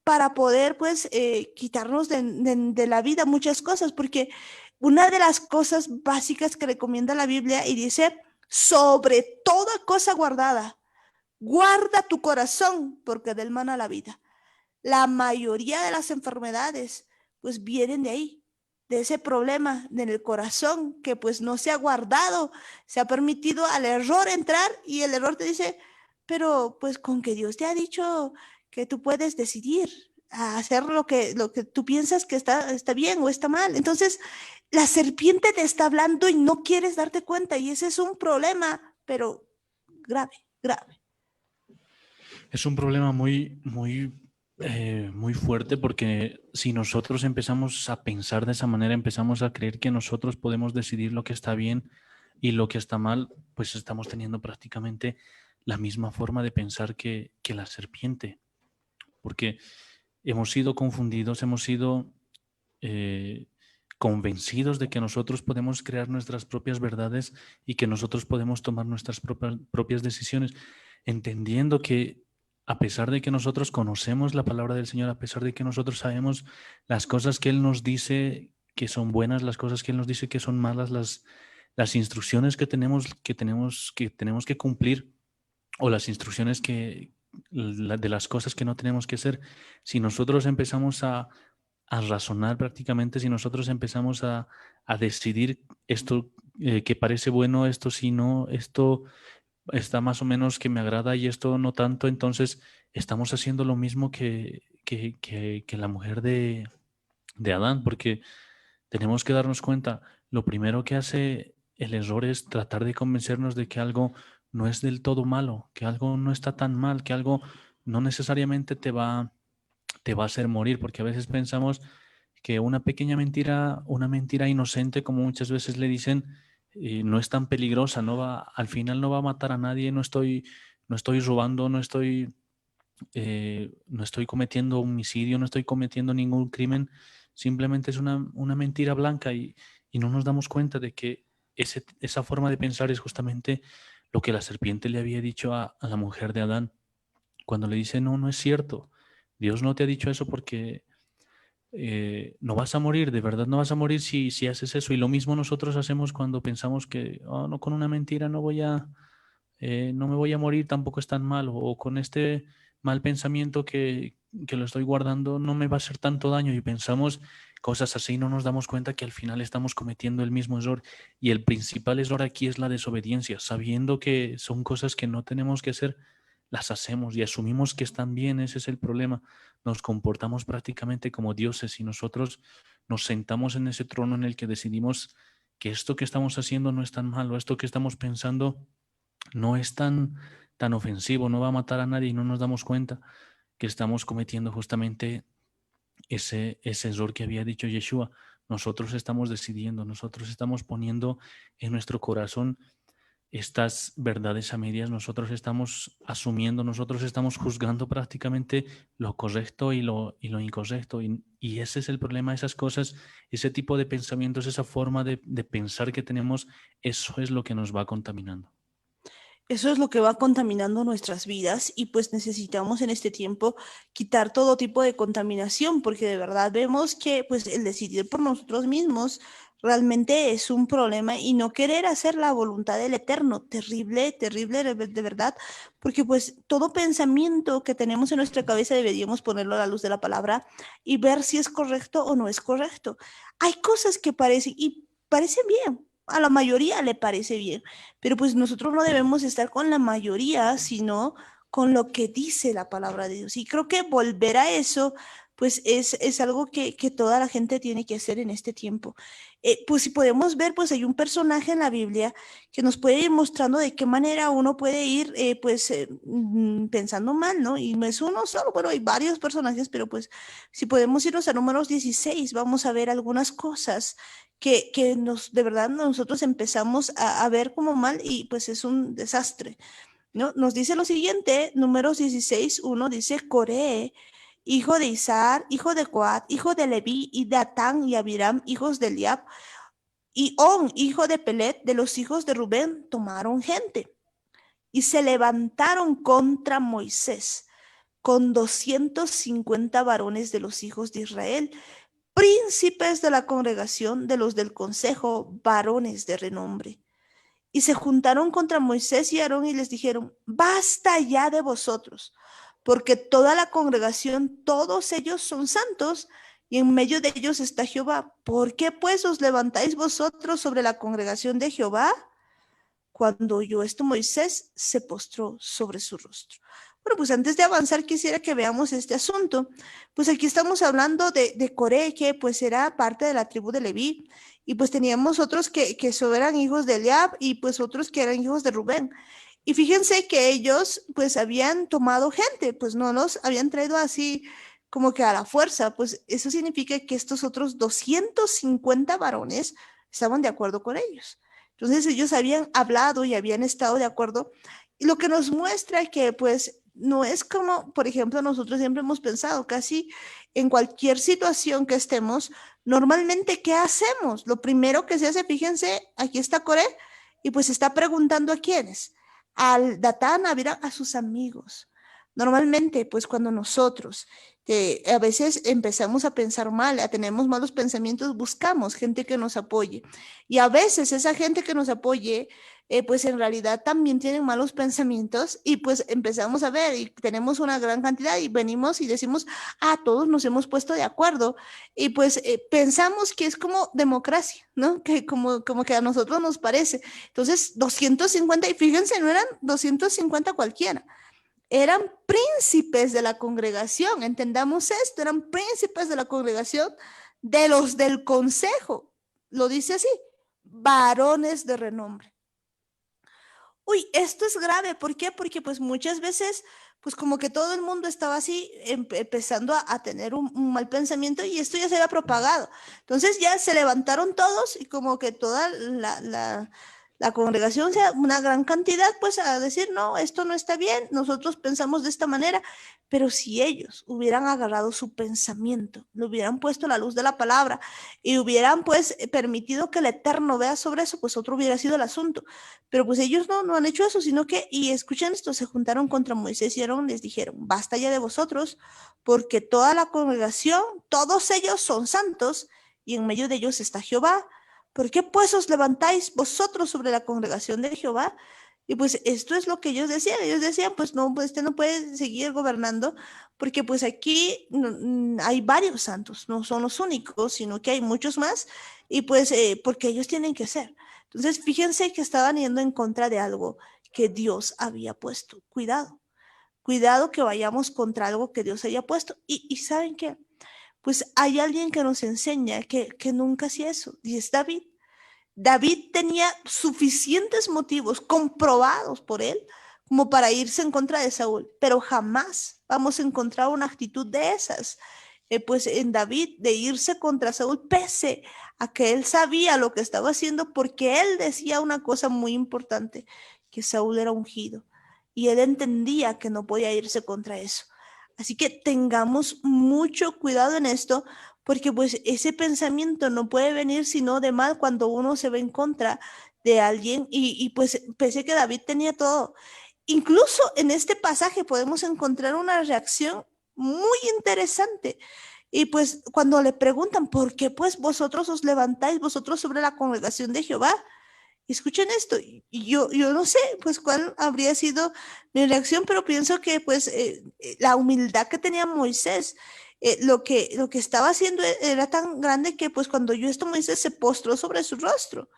para poder pues quitarnos de la vida muchas cosas, porque una de las cosas básicas que recomienda la Biblia y dice, sobre toda cosa guardada, guarda tu corazón porque del mana la vida. La mayoría de las enfermedades pues vienen de ahí, de ese problema en el corazón que pues no se ha guardado, se ha permitido al error entrar y el error te dice, pero pues con que Dios te ha dicho que tú puedes decidir a hacer lo que tú piensas que está bien o está mal. Entonces, la serpiente te está hablando y no quieres darte cuenta y ese es un problema, pero grave, grave.
Es un problema muy fuerte porque si nosotros empezamos a pensar de esa manera, empezamos a creer que nosotros podemos decidir lo que está bien y lo que está mal, pues estamos teniendo prácticamente la misma forma de pensar que la serpiente, porque hemos sido confundidos, hemos sido eh, convencidos de que nosotros podemos crear nuestras propias verdades y que nosotros podemos tomar nuestras propias decisiones, entendiendo que a pesar de que nosotros conocemos la palabra del Señor, a pesar de que nosotros sabemos las cosas que Él nos dice que son buenas, las cosas que Él nos dice que son malas, las instrucciones que tenemos que cumplir o las instrucciones de las cosas que no tenemos que hacer, si nosotros empezamos a razonar prácticamente, si nosotros empezamos a decidir esto que parece bueno, esto sí, no, esto está más o menos que me agrada y esto no tanto, entonces estamos haciendo lo mismo que la mujer de Adán, porque tenemos que darnos cuenta, lo primero que hace el error es tratar de convencernos de que algo no es del todo malo, que algo no está tan mal, que algo no necesariamente te va a hacer morir, porque a veces pensamos que una pequeña mentira, una mentira inocente, como muchas veces le dicen, no es tan peligrosa, al final no va a matar a nadie, no estoy robando, no estoy cometiendo homicidio, no estoy cometiendo ningún crimen, simplemente es una mentira blanca y no nos damos cuenta de que esa forma de pensar es justamente lo que la serpiente le había dicho a la mujer de Adán cuando le dice, no, no es cierto, Dios no te ha dicho eso porque no vas a morir, de verdad no vas a morir si haces eso. Y lo mismo nosotros hacemos cuando pensamos que, "Oh, no, con una mentira no me voy a morir, tampoco es tan malo, o con este mal pensamiento que lo estoy guardando no me va a hacer tanto daño y pensamos cosas así y no nos damos cuenta que al final estamos cometiendo el mismo error y el principal error aquí es la desobediencia, sabiendo que son cosas que no tenemos que hacer, las hacemos y asumimos que están bien, ese es el problema, nos comportamos prácticamente como dioses y nosotros nos sentamos en ese trono en el que decidimos que esto que estamos haciendo no es tan malo, esto que estamos pensando no es tan ofensivo, no va a matar a nadie y no nos damos cuenta que estamos cometiendo justamente ese error que había dicho Yeshua. Nosotros estamos decidiendo, nosotros estamos poniendo en nuestro corazón estas verdades a medias, nosotros estamos asumiendo, nosotros estamos juzgando prácticamente lo correcto y lo incorrecto. Y ese es el problema, esas cosas, ese tipo de pensamientos, esa forma de pensar que tenemos, eso es lo que nos va contaminando.
Eso es lo que va contaminando nuestras vidas y pues necesitamos en este tiempo quitar todo tipo de contaminación porque de verdad vemos que pues el decidir por nosotros mismos realmente es un problema y no querer hacer la voluntad del Eterno, terrible, terrible de verdad, porque pues todo pensamiento que tenemos en nuestra cabeza deberíamos ponerlo a la luz de la palabra y ver si es correcto o no es correcto. Hay cosas que parecen y parecen bien, a la mayoría le parece bien, pero pues nosotros no debemos estar con la mayoría, sino con lo que dice la palabra de Dios. Y creo que volver a eso, pues es algo que toda la gente tiene que hacer en este tiempo. Pues si podemos ver, pues hay un personaje en la Biblia que nos puede ir mostrando de qué manera uno puede ir, pensando mal, ¿no? Y no es uno solo, bueno, hay varios personajes, pero pues si podemos irnos a números 16, vamos a ver algunas cosas que nos, de verdad, nosotros empezamos a ver como mal y pues es un desastre, ¿no? Nos dice lo siguiente, números 16, 1 dice, Coré, hijo de Isar, hijo de Coat, hijo de Leví, y Datán y Abiram, hijos de Eliab, y On, hijo de Pelet, de los hijos de Rubén, tomaron gente y se levantaron contra Moisés con 250 varones de los hijos de Israel, príncipes de la congregación de los del consejo, varones de renombre. Y se juntaron contra Moisés y Aarón y les dijeron, basta ya de vosotros, porque toda la congregación, todos ellos son santos, y en medio de ellos está Jehová. ¿Por qué pues os levantáis vosotros sobre la congregación de Jehová? Cuando oyó esto, Moisés se postró sobre su rostro. Bueno, pues antes de avanzar, quisiera que veamos este asunto. Pues aquí estamos hablando de Coré, que pues era parte de la tribu de Leví, y pues teníamos otros que eran hijos de Eliab y pues otros que eran hijos de Rubén. Y fíjense que ellos pues habían tomado gente, pues no los habían traído así como que a la fuerza, pues eso significa que estos otros 250 varones estaban de acuerdo con ellos. Entonces ellos habían hablado y habían estado de acuerdo, y lo que nos muestra que pues no es como, por ejemplo, nosotros siempre hemos pensado, casi en cualquier situación que estemos, normalmente, ¿qué hacemos? Lo primero que se hace, fíjense, aquí está Coré, y pues está preguntando a quiénes, al Datán, a sus amigos. Normalmente, pues cuando nosotros a veces empezamos a pensar mal, tenemos malos pensamientos, buscamos gente que nos apoye. Y a veces esa gente que nos apoye, pues en realidad también tienen malos pensamientos y pues empezamos a ver y tenemos una gran cantidad y venimos y decimos, ah, todos nos hemos puesto de acuerdo y pues pensamos que es como democracia, ¿no? Que como que a nosotros nos parece. Entonces, 250, y fíjense, no eran 250 cualquiera, eran príncipes de la congregación, entendamos esto, eran príncipes de la congregación de los del consejo, lo dice así, varones de renombre. Uy, esto es grave, ¿por qué? Porque pues muchas veces, pues como que todo el mundo estaba así empezando a tener un mal pensamiento y esto ya se había propagado. Entonces ya se levantaron todos y como que toda la congregación, sea una gran cantidad, pues a decir, no, esto no está bien, nosotros pensamos de esta manera, pero si ellos hubieran agarrado su pensamiento, lo hubieran puesto a la luz de la palabra y hubieran pues permitido que el Eterno vea sobre eso, pues otro hubiera sido el asunto. Pero pues ellos no han hecho eso, sino que, y escuchen esto, se juntaron contra Moisés y Aarón, les dijeron, basta ya de vosotros, porque toda la congregación, todos ellos son santos, y en medio de ellos está Jehová. ¿Por qué pues os levantáis vosotros sobre la congregación de Jehová? Y pues esto es lo que ellos decían, pues no, pues no puede seguir gobernando, porque pues aquí hay varios santos, no son los únicos, sino que hay muchos más, y pues porque ellos tienen que ser. Entonces, fíjense que estaban yendo en contra de algo que Dios había puesto. Cuidado, cuidado que vayamos contra algo que Dios haya puesto. Y ¿saben qué? Pues hay alguien que nos enseña que nunca hacía eso, y es David. David tenía suficientes motivos comprobados por él como para irse en contra de Saúl, pero jamás vamos a encontrar una actitud de esas pues en David de irse contra Saúl, pese a que él sabía lo que estaba haciendo, porque él decía una cosa muy importante, que Saúl era ungido, y él entendía que no podía irse contra eso. Así que tengamos mucho cuidado en esto, porque pues ese pensamiento no puede venir sino de mal cuando uno se ve en contra de alguien, y pues pese a que David tenía todo. Incluso en este pasaje podemos encontrar una reacción muy interesante. Y pues cuando le preguntan, ¿por qué pues vosotros os levantáis, vosotros sobre la congregación de Jehová? Escuchen esto, y yo no sé pues cuál habría sido mi reacción, pero pienso que pues la humildad que tenía Moisés, lo que estaba haciendo era tan grande que pues cuando yo esto Moisés se postró sobre su rostro.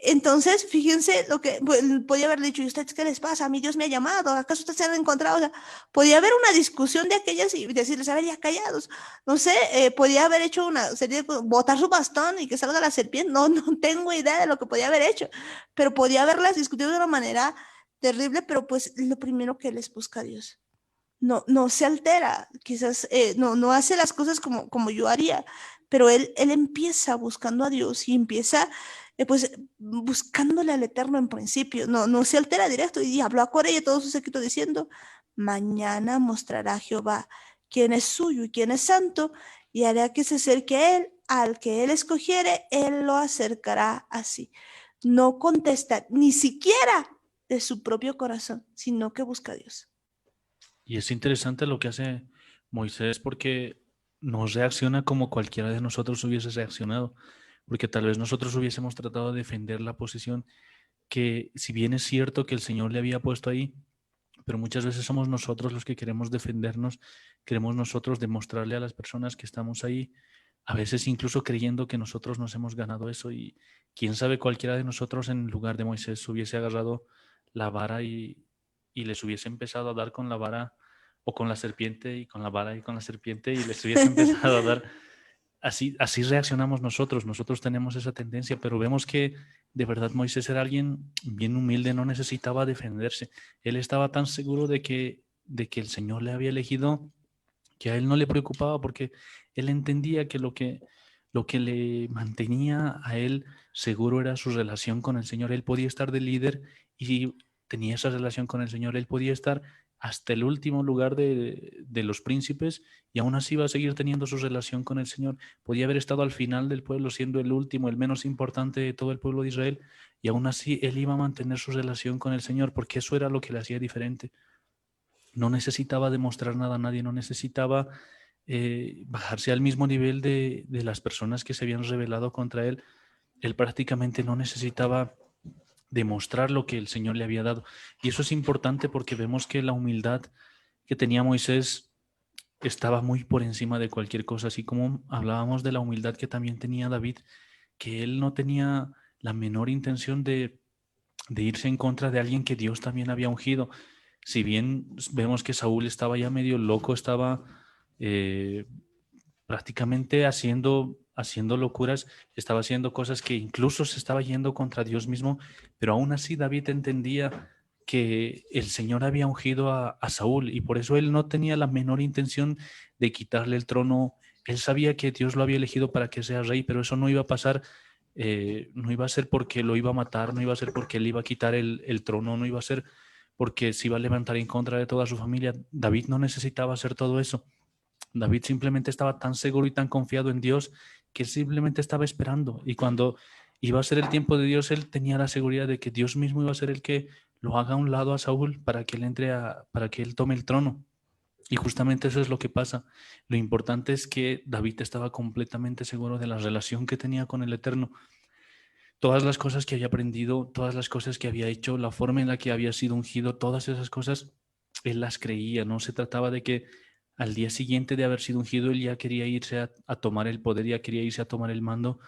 Entonces, fíjense lo que pues, podía haber dicho, ¿y ustedes qué les pasa? A mí Dios me ha llamado, ¿acaso ustedes se han encontrado? O sea, podía haber una discusión de aquellas y decirles, a ver, ya callados. No sé, podía haber hecho una serie, botar su bastón y que salga la serpiente. No, no tengo idea de lo que podía haber hecho, pero podía haberlas discutido de una manera terrible, pero pues lo primero que les busca a Dios. No, no se altera, quizás no hace las cosas como yo haría, pero él empieza buscando a Dios y empieza pues buscándole al Eterno en principio, no se altera directo y habló a Coré y a todo su séquito diciendo, mañana mostrará a Jehová quién es suyo y quién es santo y hará que se acerque a él, al que él escogiere, él lo acercará así. No contesta ni siquiera de su propio corazón, sino que busca a Dios.
Y es interesante lo que hace Moisés porque no reacciona como cualquiera de nosotros hubiese reaccionado, porque tal vez nosotros hubiésemos tratado de defender la posición que, si bien es cierto que el Señor le había puesto ahí, pero muchas veces somos nosotros los que queremos defendernos, queremos nosotros demostrarle a las personas que estamos ahí, a veces incluso creyendo que nosotros nos hemos ganado eso y quién sabe cualquiera de nosotros en lugar de Moisés hubiese agarrado la vara y les hubiese empezado a dar con la vara o con la serpiente y con la vara y con la serpiente y les hubiese empezado a dar. Así reaccionamos nosotros, nosotros tenemos esa tendencia, pero vemos que de verdad Moisés era alguien bien humilde, no necesitaba defenderse. Él estaba tan seguro de que el Señor le había elegido que a él no le preocupaba porque él entendía que lo que le mantenía a él seguro era su relación con el Señor. Él podía estar de líder y tenía esa relación con el Señor. Él podía estar hasta el último lugar de los príncipes y aún así iba a seguir teniendo su relación con el Señor. Podía haber estado al final del pueblo siendo el último, el menos importante de todo el pueblo de Israel y aún así él iba a mantener su relación con el Señor porque eso era lo que le hacía diferente. No necesitaba demostrar nada a nadie, no necesitaba bajarse al mismo nivel de las personas que se habían rebelado contra él. Él prácticamente no necesitaba demostrar lo que el Señor le había dado. Y eso es importante porque vemos que la humildad que tenía Moisés estaba muy por encima de cualquier cosa, así como hablábamos de la humildad que también tenía David, que él no tenía la menor intención de irse en contra de alguien que Dios también había ungido. Si bien vemos que Saúl estaba ya medio loco, estaba eh, prácticamente haciendo locuras, estaba haciendo cosas que incluso se estaba yendo contra Dios mismo, pero aún así David entendía que el Señor había ungido a Saúl y por eso él no tenía la menor intención de quitarle el trono. Él sabía que Dios lo había elegido para que sea rey, pero eso no iba a pasar, no iba a ser porque lo iba a matar, no iba a ser porque le iba a quitar el trono, no iba a ser porque se iba a levantar en contra de toda su familia. David no necesitaba hacer todo eso. David simplemente estaba tan seguro y tan confiado en Dios que él simplemente estaba esperando. Y cuando iba a ser el tiempo de Dios, él tenía la seguridad de que Dios mismo iba a ser el que lo haga a un lado a Saúl para que él para que él tome el trono. Y justamente eso es lo que pasa. Lo importante es que David estaba completamente seguro de la relación que tenía con el Eterno. Todas las cosas que había aprendido, todas las cosas que había hecho, la forma en la que había sido ungido, todas esas cosas, él las creía. No se trataba de que al día siguiente de haber sido ungido, él ya quería irse a tomar el poder, ya quería irse a tomar el mando,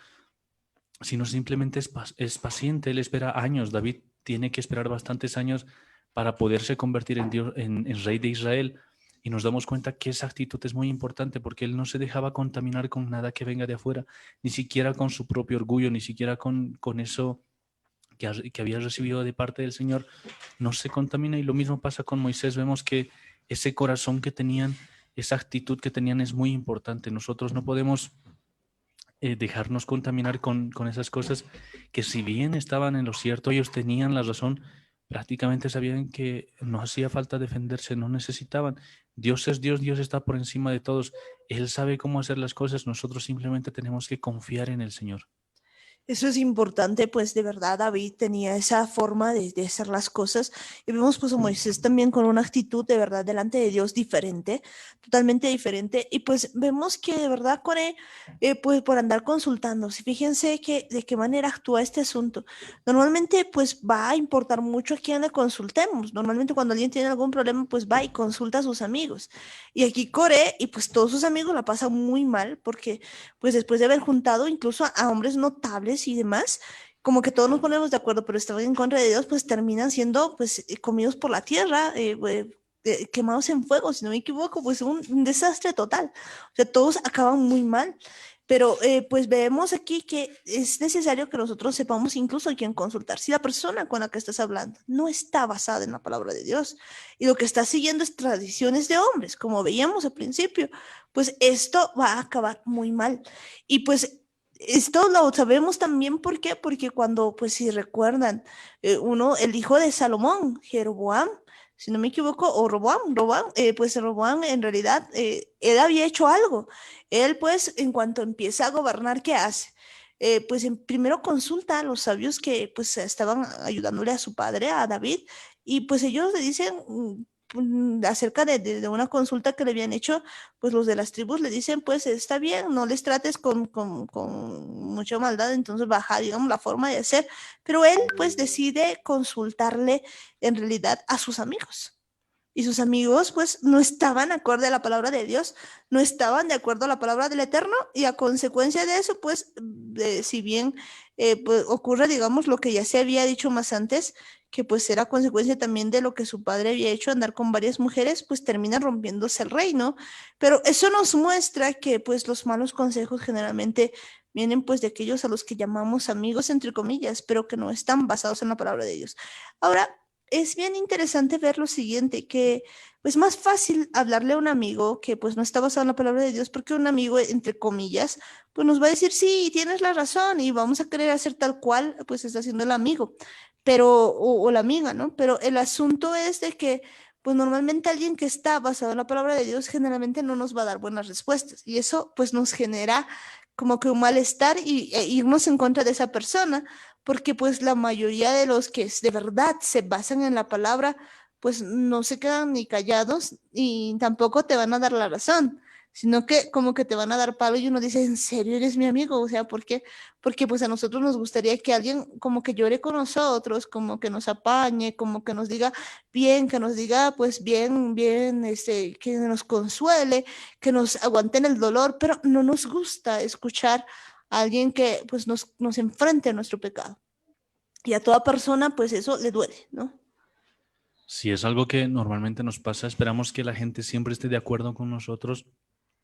sino simplemente es paciente, él espera años. David tiene que esperar bastantes años para poderse convertir en, Dios, en rey de Israel. Y nos damos cuenta que esa actitud es muy importante porque él no se dejaba contaminar con nada que venga de afuera, ni siquiera con su propio orgullo, ni siquiera con eso que había recibido de parte del Señor, no se contamina. Y lo mismo pasa con Moisés. Vemos que ese corazón que tenían esa actitud que tenían es muy importante. Nosotros no podemos dejarnos contaminar con esas cosas que, si bien estaban en lo cierto, ellos tenían la razón, prácticamente sabían que no hacía falta defenderse, no necesitaban. Dios es Dios, Dios está por encima de todos. Él sabe cómo hacer las cosas, nosotros simplemente tenemos que confiar en el Señor.
Eso es importante, pues de verdad David tenía esa forma de hacer las cosas y vemos pues a Moisés también con una actitud de verdad delante de Dios diferente, totalmente diferente y pues vemos que de verdad con él, pues por andar consultándose, fíjense que de qué manera actúa este asunto. Normalmente pues va a importar mucho a quién le consultemos, normalmente cuando alguien tiene algún problema pues va y consulta a sus amigos y aquí Coré y pues todos sus amigos la pasan muy mal porque pues después de haber juntado incluso a hombres notables y demás, como que todos nos ponemos de acuerdo, pero estaban en contra de Dios, pues terminan siendo pues comidos por la tierra, quemados en fuego, si no me equivoco, pues un desastre total. O sea, todos acaban muy mal. Pero pues vemos aquí que es necesario que nosotros sepamos incluso a quién consultar. Si la persona con la que estás hablando no está basada en la palabra de Dios y lo que está siguiendo es tradiciones de hombres, como veíamos al principio, pues esto va a acabar muy mal. Y pues esto lo sabemos también, ¿por qué? Porque cuando, pues si recuerdan, el hijo de Salomón, Jeroboam, si no me equivoco, o Roboam, pues Roboam en realidad, él había hecho algo. Él, pues, en cuanto empieza a gobernar, ¿qué hace? Pues primero consulta a los sabios que pues estaban ayudándole a su padre, a David, y pues ellos le dicen acerca de una consulta que le habían hecho, pues los de las tribus le dicen, pues está bien, no les trates con mucha maldad, entonces baja, digamos, la forma de hacer, pero él pues decide consultarle en realidad a sus amigos. Y sus amigos pues no estaban acorde a la palabra de Dios, no estaban de acuerdo a la palabra del Eterno y a consecuencia de eso pues si bien pues, ocurre digamos lo que ya se había dicho más antes, que pues era consecuencia también de lo que su padre había hecho, andar con varias mujeres, pues termina rompiéndose el reino. Pero eso nos muestra que pues los malos consejos generalmente vienen pues de aquellos a los que llamamos amigos entre comillas, pero que no están basados en la palabra de Dios. Ahora, es bien interesante ver lo siguiente, que es más fácil hablarle a un amigo que pues no está basado en la palabra de Dios, porque un amigo, entre comillas, pues nos va a decir, sí, tienes la razón y vamos a querer hacer tal cual, pues está haciendo el amigo, pero, o la amiga, ¿no? Pero el asunto es de que, pues normalmente alguien que está basado en la palabra de Dios generalmente no nos va a dar buenas respuestas y eso pues nos genera como que un malestar e irnos en contra de esa persona porque pues la mayoría de los que de verdad se basan en la palabra, pues no se quedan ni callados y tampoco te van a dar la razón, sino que como que te van a dar palo y uno dice, ¿en serio eres mi amigo? O sea, ¿por qué? Porque pues a nosotros nos gustaría que alguien como que llore con nosotros, como que nos apañe, como que nos diga bien, que nos diga pues bien, bien, que nos consuele, que nos aguanten el dolor, pero no nos gusta escuchar a alguien que pues nos enfrente a nuestro pecado. Y a toda persona pues eso le duele, ¿no?
Si es algo que normalmente nos pasa, esperamos que la gente siempre esté de acuerdo con nosotros.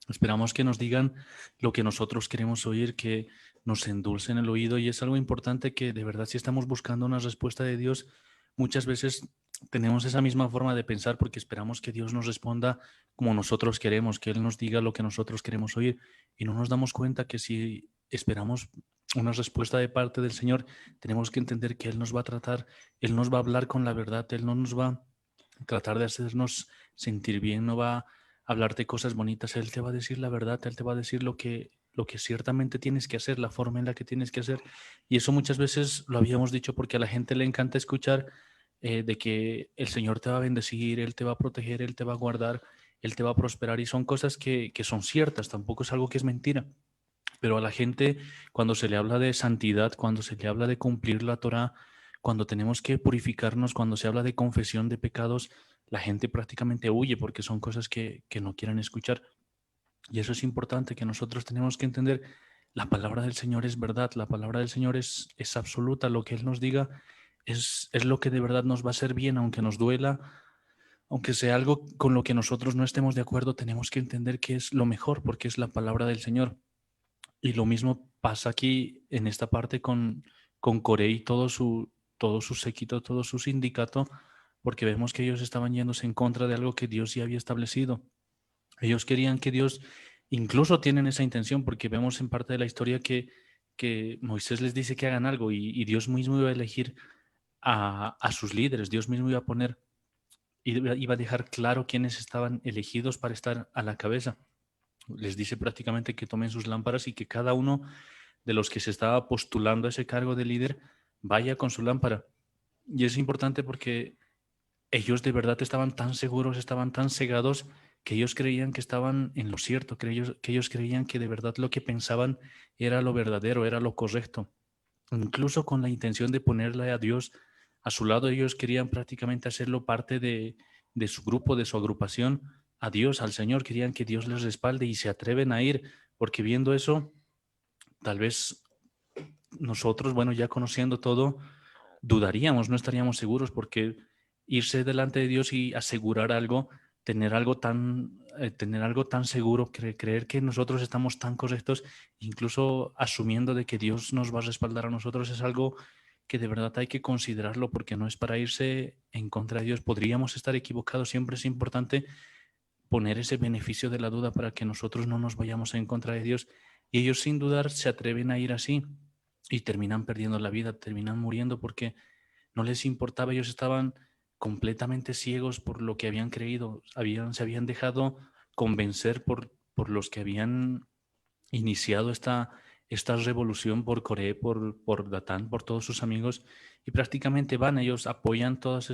Esperamos que nos digan lo que nosotros queremos oír, que nos endulcen el oído, y es algo importante que de verdad, si estamos buscando una respuesta de Dios, muchas veces tenemos esa misma forma de pensar porque esperamos que Dios nos responda como nosotros queremos, que Él nos diga lo que nosotros queremos oír, y no nos damos cuenta que si esperamos una respuesta de parte del Señor, tenemos que entender que Él nos va a tratar, Él nos va a hablar con la verdad, Él no nos va a tratar de hacernos sentir bien, no va hablarte cosas bonitas, Él te va a decir la verdad, Él te va a decir lo que ciertamente tienes que hacer, la forma en la que tienes que hacer. Y eso muchas veces lo habíamos dicho porque a la gente le encanta escuchar de que el Señor te va a bendecir, Él te va a proteger, Él te va a guardar, Él te va a prosperar. Y son cosas que son ciertas, tampoco es algo que es mentira. Pero a la gente, cuando se le habla de santidad, cuando se le habla de cumplir la Torá, cuando tenemos que purificarnos, cuando se habla de confesión de pecados, la gente prácticamente huye porque son cosas que no quieren escuchar. Y eso es importante, que nosotros tenemos que entender, la palabra del Señor es verdad, la palabra del Señor es absoluta, lo que Él nos diga es lo que de verdad nos va a hacer bien, aunque nos duela, aunque sea algo con lo que nosotros no estemos de acuerdo, tenemos que entender que es lo mejor porque es la palabra del Señor. Y lo mismo pasa aquí en esta parte con Corey y todo su séquito, todo su sindicato, porque vemos que ellos estaban yéndose en contra de algo que Dios ya había establecido. Ellos querían que Dios, incluso tienen esa intención, porque vemos en parte de la historia que Moisés les dice que hagan algo y Dios mismo iba a elegir a sus líderes, Dios mismo iba a poner, iba a dejar claro quiénes estaban elegidos para estar a la cabeza. Les dice prácticamente que tomen sus lámparas y que cada uno de los que se estaba postulando a ese cargo de líder vaya con su lámpara. Y es importante porque ellos de verdad estaban tan seguros, estaban tan cegados, que ellos creían que estaban en lo cierto, que ellos creían que de verdad lo que pensaban era lo verdadero, era lo correcto. Incluso con la intención de ponerle a Dios a su lado, ellos querían prácticamente hacerlo parte de su grupo, de su agrupación, a Dios, al Señor, querían que Dios les respalde y se atreven a ir, porque viendo eso, tal vez nosotros, bueno, ya conociendo todo, dudaríamos, no estaríamos seguros, porque irse delante de Dios y asegurar algo, tener algo tan seguro, creer que nosotros estamos tan correctos, incluso asumiendo de que Dios nos va a respaldar a nosotros, es algo que de verdad hay que considerarlo, porque no es para irse en contra de Dios. Podríamos estar equivocados, siempre es importante poner ese beneficio de la duda para que nosotros no nos vayamos en contra de Dios. Y ellos sin dudar se atreven a ir así y terminan perdiendo la vida, terminan muriendo porque no les importaba, ellos estaban completamente ciegos por lo que habían creído, se habían dejado convencer por los que habían iniciado esta revolución por Coré, por Datán, por todos sus amigos, y prácticamente van, ellos apoyan todas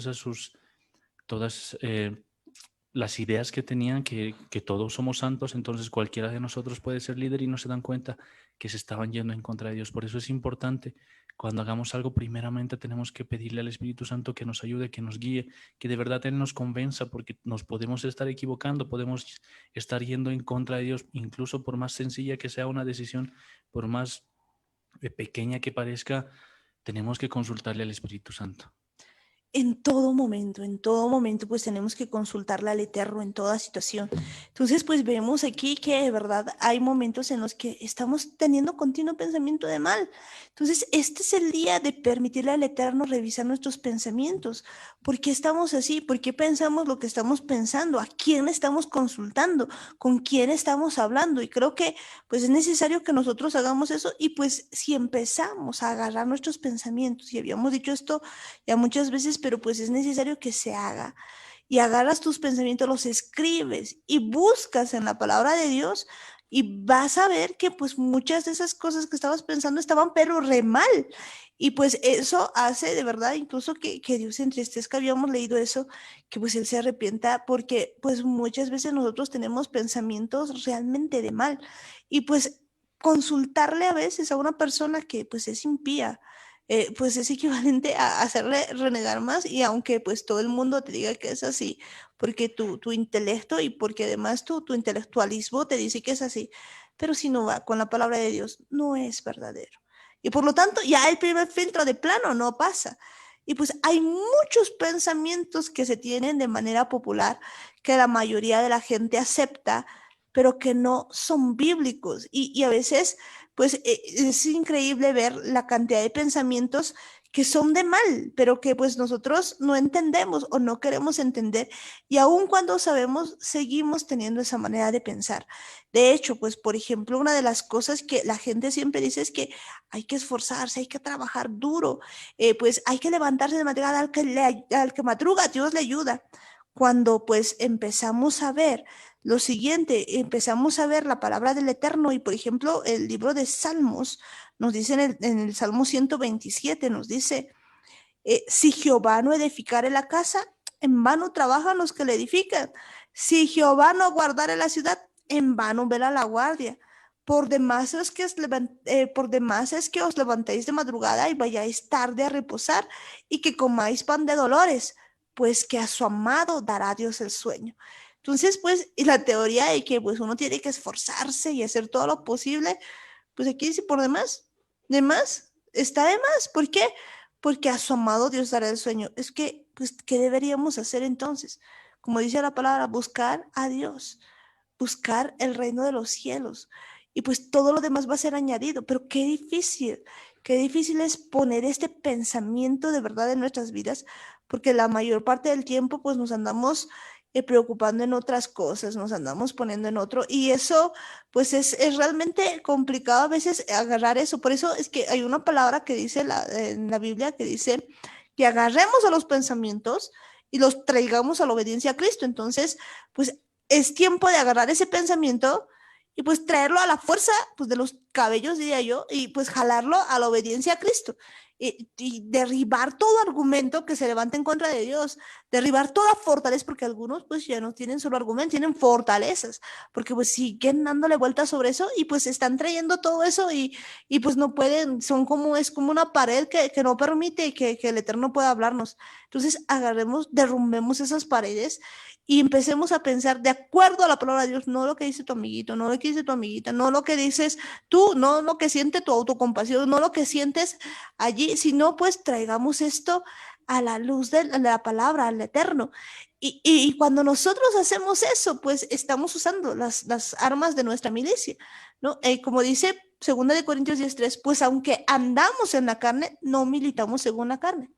las ideas que tenían, que todos somos santos, entonces cualquiera de nosotros puede ser líder y no se dan cuenta que se estaban yendo en contra de Dios. Por eso es importante, cuando hagamos algo, primeramente tenemos que pedirle al Espíritu Santo que nos ayude, que nos guíe, que de verdad Él nos convenza, porque nos podemos estar equivocando, podemos estar yendo en contra de Dios, incluso por más sencilla que sea una decisión, por más pequeña que parezca, tenemos que consultarle al Espíritu Santo.
En todo momento, pues tenemos que consultarle al Eterno en toda situación. Entonces, pues vemos aquí que de verdad hay momentos en los que estamos teniendo continuo pensamiento de mal. Entonces, este es el día de permitirle al Eterno revisar nuestros pensamientos. ¿Por qué estamos así? ¿Por qué pensamos lo que estamos pensando? ¿A quién estamos consultando? ¿Con quién estamos hablando? Y creo que pues es necesario que nosotros hagamos eso y pues si empezamos a agarrar nuestros pensamientos, y habíamos dicho esto ya muchas veces, pero pues es necesario que se haga. Y agarras tus pensamientos, los escribes y buscas en la palabra de Dios y vas a ver que pues muchas de esas cosas que estabas pensando estaban pero re mal. Y pues eso hace de verdad incluso que Dios se entristezca, habíamos leído eso, que pues Él se arrepienta porque pues muchas veces nosotros tenemos pensamientos realmente de mal. Y pues consultarle a veces a una persona que pues es impía, pues es equivalente a hacerle renegar más y aunque pues todo el mundo te diga que es así, porque tu intelecto y porque además tu intelectualismo te dice que es así, pero si no va con la palabra de Dios, no es verdadero. Y por lo tanto, ya el primer filtro de plano no pasa. Y pues hay muchos pensamientos que se tienen de manera popular que la mayoría de la gente acepta, pero que no son bíblicos. Y a veces pues es increíble ver la cantidad de pensamientos que son de mal, pero que pues nosotros no entendemos o no queremos entender y aun cuando sabemos, seguimos teniendo esa manera de pensar. De hecho, pues por ejemplo, una de las cosas que la gente siempre dice es que hay que esforzarse, hay que trabajar duro, pues hay que levantarse de madrugada al que madruga, Dios le ayuda. Cuando pues empezamos a ver lo siguiente, empezamos a ver la palabra del Eterno y, por ejemplo, el libro de Salmos nos dice en el Salmo 127, nos dice, si Jehová no edificare la casa, en vano trabajan los que la edifican. Si Jehová no guardare la ciudad, en vano vela la guardia. Por demás es que os levantéis de madrugada y vayáis tarde a reposar y que comáis pan de dolores, pues que a su amado dará Dios el sueño. Entonces, pues, y la teoría de que pues uno tiene que esforzarse y hacer todo lo posible, pues aquí dice por demás, está de más. ¿Por qué? Porque a su amado Dios dará el sueño. Es que, pues, ¿qué deberíamos hacer entonces? Como dice la palabra, buscar a Dios, buscar el reino de los cielos. Y pues todo lo demás va a ser añadido, pero qué difícil es poner este pensamiento de verdad en nuestras vidas, porque la mayor parte del tiempo pues nos andamos preocupando en otras cosas, nos andamos poniendo en otro y eso pues es realmente complicado a veces agarrar eso. Por eso es que hay una palabra que dice en la Biblia que dice que agarremos a los pensamientos y los traigamos a la obediencia a Cristo. Entonces, pues es tiempo de agarrar ese pensamiento y pues traerlo a la fuerza pues de los cabellos, diría yo, y pues jalarlo a la obediencia a Cristo. Y derribar todo argumento que se levante en contra de Dios, derribar toda fortaleza, porque algunos pues ya no tienen solo argumentos, tienen fortalezas, porque pues siguen dándole vueltas sobre eso y pues están trayendo todo eso y pues no pueden, es como una pared que no permite que el Eterno pueda hablarnos. Entonces agarremos, derrumbemos esas paredes y empecemos a pensar de acuerdo a la palabra de Dios, no lo que dice tu amiguito, no lo que dice tu amiguita, no lo que dices tú, no lo que siente tu autocompasión, no lo que sientes allí, sino pues traigamos esto a la luz de la palabra, al Eterno. Y cuando nosotros hacemos eso, pues estamos usando las armas de nuestra milicia, ¿no? Como dice 2 Corintios 10:3, pues aunque andamos en la carne, no militamos según la carne.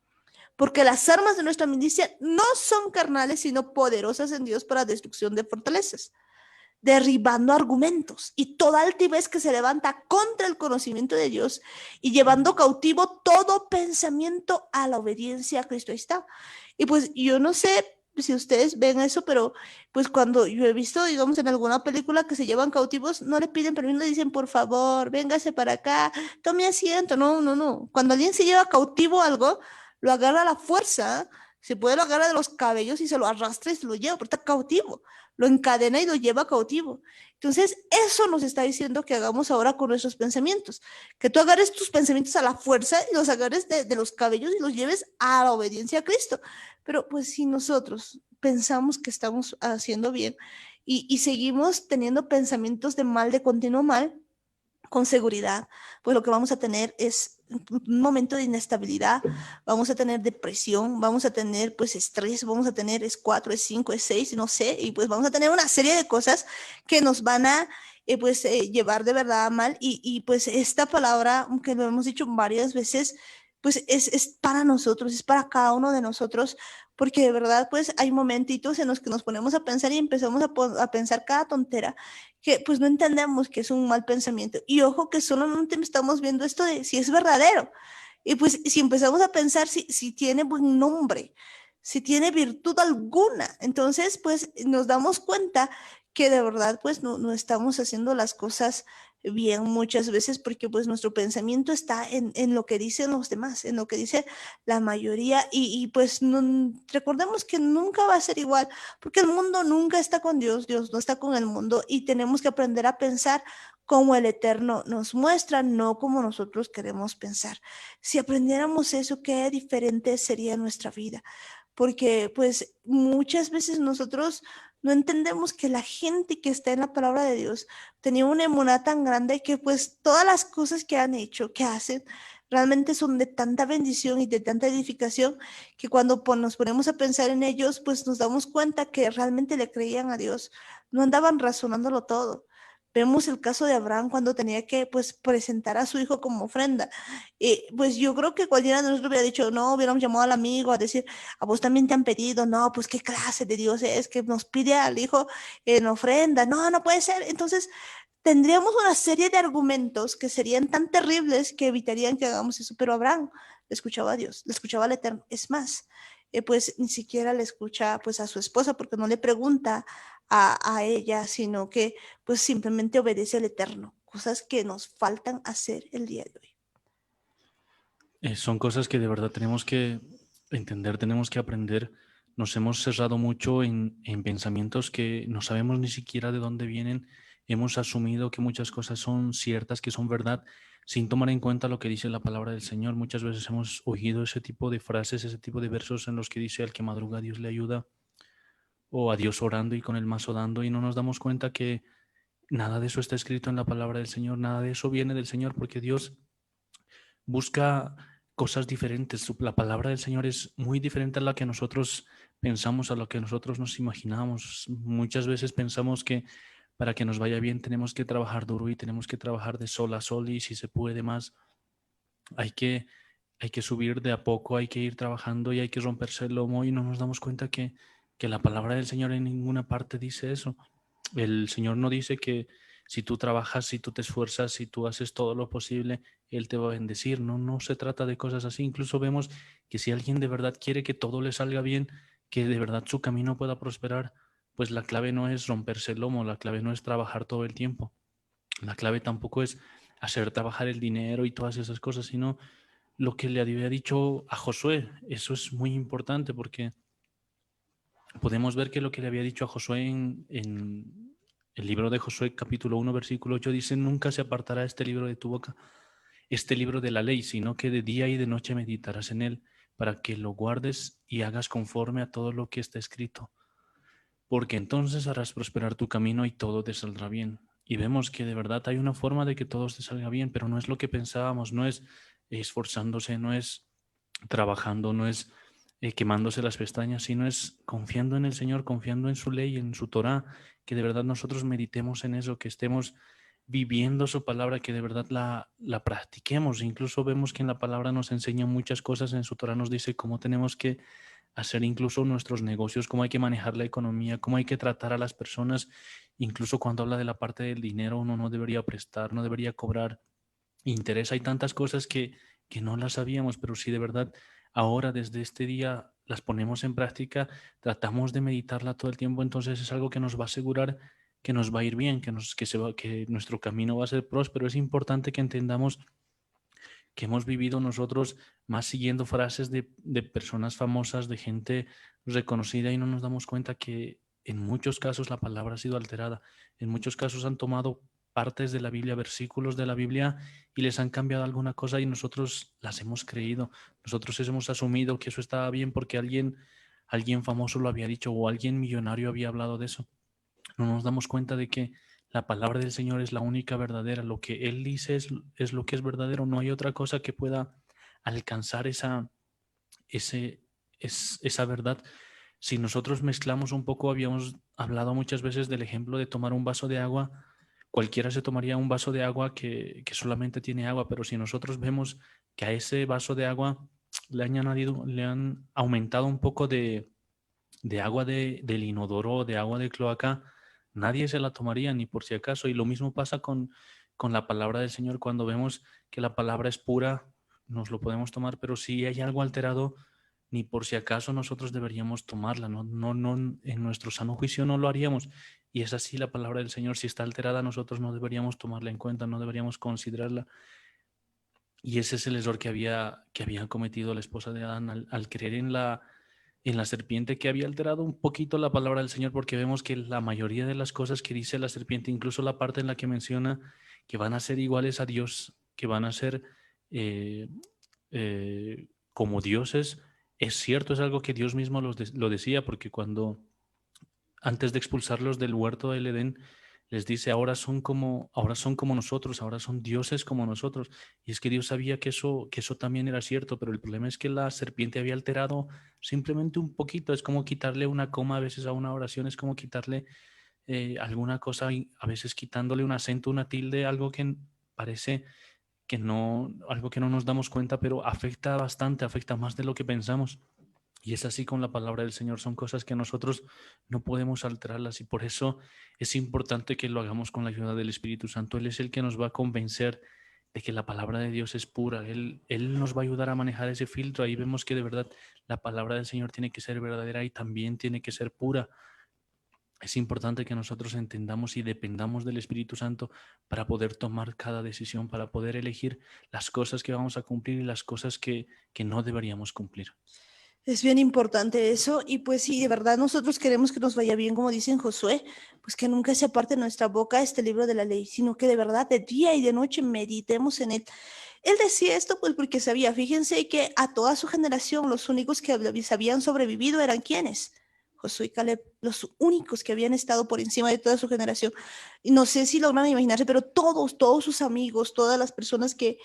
Porque las armas de nuestra milicia no son carnales, sino poderosas en Dios para destrucción de fortalezas, derribando argumentos y toda altivez que se levanta contra el conocimiento de Dios y llevando cautivo todo pensamiento a la obediencia a Cristo. Ahí está. Y pues yo no sé si ustedes ven eso, pero pues cuando yo he visto, digamos, en alguna película que se llevan cautivos, no le piden permiso, le dicen, por favor, véngase para acá, tome asiento. No, no, no. Cuando alguien se lleva cautivo algo, lo agarra a la fuerza, se puede lo agarra de los cabellos y se lo arrastra y se lo lleva, pero está cautivo, lo encadena y lo lleva cautivo. Entonces, eso nos está diciendo que hagamos ahora con nuestros pensamientos, que tú agarres tus pensamientos a la fuerza y los agarres de los cabellos y los lleves a la obediencia a Cristo. Pero pues si nosotros pensamos que estamos haciendo bien y seguimos teniendo pensamientos de mal, de continuo mal, con seguridad, pues lo que vamos a tener es un momento de inestabilidad, vamos a tener depresión, vamos a tener pues estrés, vamos a tener es 4, es 5, es 6, no sé, y pues vamos a tener una serie de cosas que nos van a llevar de verdad a mal y pues esta palabra, que lo hemos dicho varias veces, pues es para nosotros, es para cada uno de nosotros, porque de verdad pues hay momentitos en los que nos ponemos a pensar y empezamos a pensar cada tontera que pues no entendemos que es un mal pensamiento. Y ojo que solamente estamos viendo esto de si es verdadero. Y pues si empezamos a pensar si tiene buen nombre, si tiene virtud alguna, entonces pues nos damos cuenta que de verdad pues no estamos haciendo las cosas bien muchas veces porque pues nuestro pensamiento está en lo que dicen los demás, en lo que dice la mayoría y pues recordemos que nunca va a ser igual porque el mundo nunca está con Dios, Dios no está con el mundo y tenemos que aprender a pensar como el Eterno nos muestra, no como nosotros queremos pensar. Si aprendiéramos eso, qué diferente sería nuestra vida, porque pues muchas veces nosotros no entendemos que la gente que está en la palabra de Dios tenía una emuná tan grande que pues todas las cosas que han hecho, que hacen, realmente son de tanta bendición y de tanta edificación que cuando nos ponemos a pensar en ellos, pues nos damos cuenta que realmente le creían a Dios, no andaban razonándolo todo. Vemos el caso de Abraham cuando tenía que pues presentar a su hijo como ofrenda. Pues yo creo que cualquiera de nosotros hubiera dicho, no, hubiéramos llamado al amigo a decir, a vos también te han pedido, no, pues qué clase de Dios es que nos pide al hijo en ofrenda, no, no puede ser. Entonces tendríamos una serie de argumentos que serían tan terribles que evitarían que hagamos eso, pero Abraham le escuchaba a Dios, le escuchaba al Eterno. Es más, pues ni siquiera le escucha pues a su esposa porque no le pregunta a ella, sino que pues simplemente obedece al Eterno, cosas que nos faltan hacer el día de hoy.
Son cosas que de verdad tenemos que entender, tenemos que aprender. Nos hemos cerrado mucho en pensamientos que no sabemos ni siquiera de dónde vienen. Hemos asumido que muchas cosas son ciertas, que son verdad, sin tomar en cuenta lo que dice la palabra del Señor. Muchas veces hemos oído ese tipo de frases, ese tipo de versos en los que dice al que madruga Dios le ayuda, o a Dios orando y con el mazo dando, y no nos damos cuenta que nada de eso está escrito en la palabra del Señor, nada de eso viene del Señor, porque Dios busca cosas diferentes. La palabra del Señor es muy diferente a la que nosotros pensamos, a lo que nosotros nos imaginamos. Muchas veces pensamos que para que nos vaya bien tenemos que trabajar duro y tenemos que trabajar de sol a sol y si se puede más, hay que, hay que subir de a poco, hay que ir trabajando y hay que romperse el lomo y no nos damos cuenta que que la palabra del Señor en ninguna parte dice eso. El Señor no dice que si tú trabajas, si tú te esfuerzas, si tú haces todo lo posible, Él te va a bendecir. No, no se trata de cosas así. Incluso vemos que si alguien de verdad quiere que todo le salga bien, que de verdad su camino pueda prosperar, pues la clave no es romperse el lomo, la clave no es trabajar todo el tiempo. La clave tampoco es hacer trabajar el dinero y todas esas cosas, sino lo que le había dicho a Josué. Eso es muy importante porque podemos ver que lo que le había dicho a Josué en el libro de Josué capítulo 1 versículo 8 dice, nunca se apartará este libro de tu boca, este libro de la ley, sino que de día y de noche meditarás en él, para que lo guardes y hagas conforme a todo lo que está escrito, porque entonces harás prosperar tu camino y todo te saldrá bien. Y vemos que de verdad hay una forma de que todo te salga bien, pero no es lo que pensábamos, no es esforzándose, no es trabajando, no es quemándose las pestañas, sino es confiando en el Señor, confiando en su ley, en su Torá, que de verdad nosotros meditemos en eso, que estemos viviendo su palabra, que de verdad la practiquemos. Incluso vemos que en la palabra nos enseña muchas cosas, en su Torá nos dice cómo tenemos que hacer incluso nuestros negocios, cómo hay que manejar la economía, cómo hay que tratar a las personas. Incluso cuando habla de la parte del dinero, uno no debería prestar, no debería cobrar interés. Hay tantas cosas que no las sabíamos, pero si de verdad ahora desde este día las ponemos en práctica, tratamos de meditarla todo el tiempo, entonces es algo que nos va a asegurar que nos va a ir bien, que nuestro camino va a ser próspero. Es importante que entendamos que hemos vivido nosotros más siguiendo frases de personas famosas, de gente reconocida, y no nos damos cuenta que en muchos casos la palabra ha sido alterada. En muchos casos han tomado partes de la Biblia, versículos de la Biblia, y les han cambiado alguna cosa y nosotros las hemos creído. Nosotros hemos asumido que eso estaba bien porque alguien famoso lo había dicho o alguien millonario había hablado de eso. No nos damos cuenta de que la palabra del Señor es la única verdadera. Lo que Él dice es lo que es verdadero. No hay otra cosa que pueda alcanzar ese, esa verdad. Si nosotros mezclamos un poco, habíamos hablado muchas veces del ejemplo de tomar un vaso de agua. Cualquiera se tomaría un vaso de agua que solamente tiene agua, pero si nosotros vemos que a ese vaso de agua le han aumentado un poco de agua del inodoro o de agua de cloaca, nadie se la tomaría ni por si acaso. Y lo mismo pasa con la palabra del Señor. Cuando vemos que la palabra es pura, nos lo podemos tomar, pero si hay algo alterado, ni por si acaso nosotros deberíamos tomarla. No, no, no, en nuestro sano juicio no lo haríamos. Y es así la palabra del Señor. Si está alterada, nosotros no deberíamos tomarla en cuenta, no deberíamos considerarla. Y ese es el error que había cometido la esposa de Adán al creer en la serpiente, que había alterado un poquito la palabra del Señor, porque vemos que la mayoría de las cosas que dice la serpiente, incluso la parte en la que menciona que van a ser iguales a Dios, que van a ser eh, como dioses, es cierto, es algo que Dios mismo lo decía, porque cuando antes de expulsarlos del huerto del Edén, les dice, ahora son como nosotros, ahora son dioses como nosotros. Y es que Dios sabía que eso también era cierto, pero el problema es que la serpiente había alterado simplemente un poquito. Es como quitarle una coma a veces a una oración, es como quitarle alguna cosa, y a veces quitándole un acento, una tilde, algo que parece que no, algo que no nos damos cuenta, pero afecta bastante, afecta más de lo que pensamos. Y es así con la palabra del Señor, son cosas que nosotros no podemos alterarlas, y por eso es importante que lo hagamos con la ayuda del Espíritu Santo. Él es el que nos va a convencer de que la palabra de Dios es pura. Él nos va a ayudar a manejar ese filtro. Ahí vemos que de verdad la palabra del Señor tiene que ser verdadera y también tiene que ser pura. Es importante que nosotros entendamos y dependamos del Espíritu Santo para poder tomar cada decisión, para poder elegir las cosas que vamos a cumplir y las cosas que no deberíamos cumplir.
Es bien importante eso y pues si de verdad nosotros queremos que nos vaya bien, como dice en Josué, pues que nunca se aparte de nuestra boca este libro de la ley, sino que de verdad de día y de noche meditemos en él. Él decía esto pues porque sabía, fíjense que a toda su generación los únicos que habían sobrevivido eran quienes, Josué y Caleb, los únicos que habían estado por encima de toda su generación. Y no sé si logran imaginarse, pero todos sus amigos, todas las personas que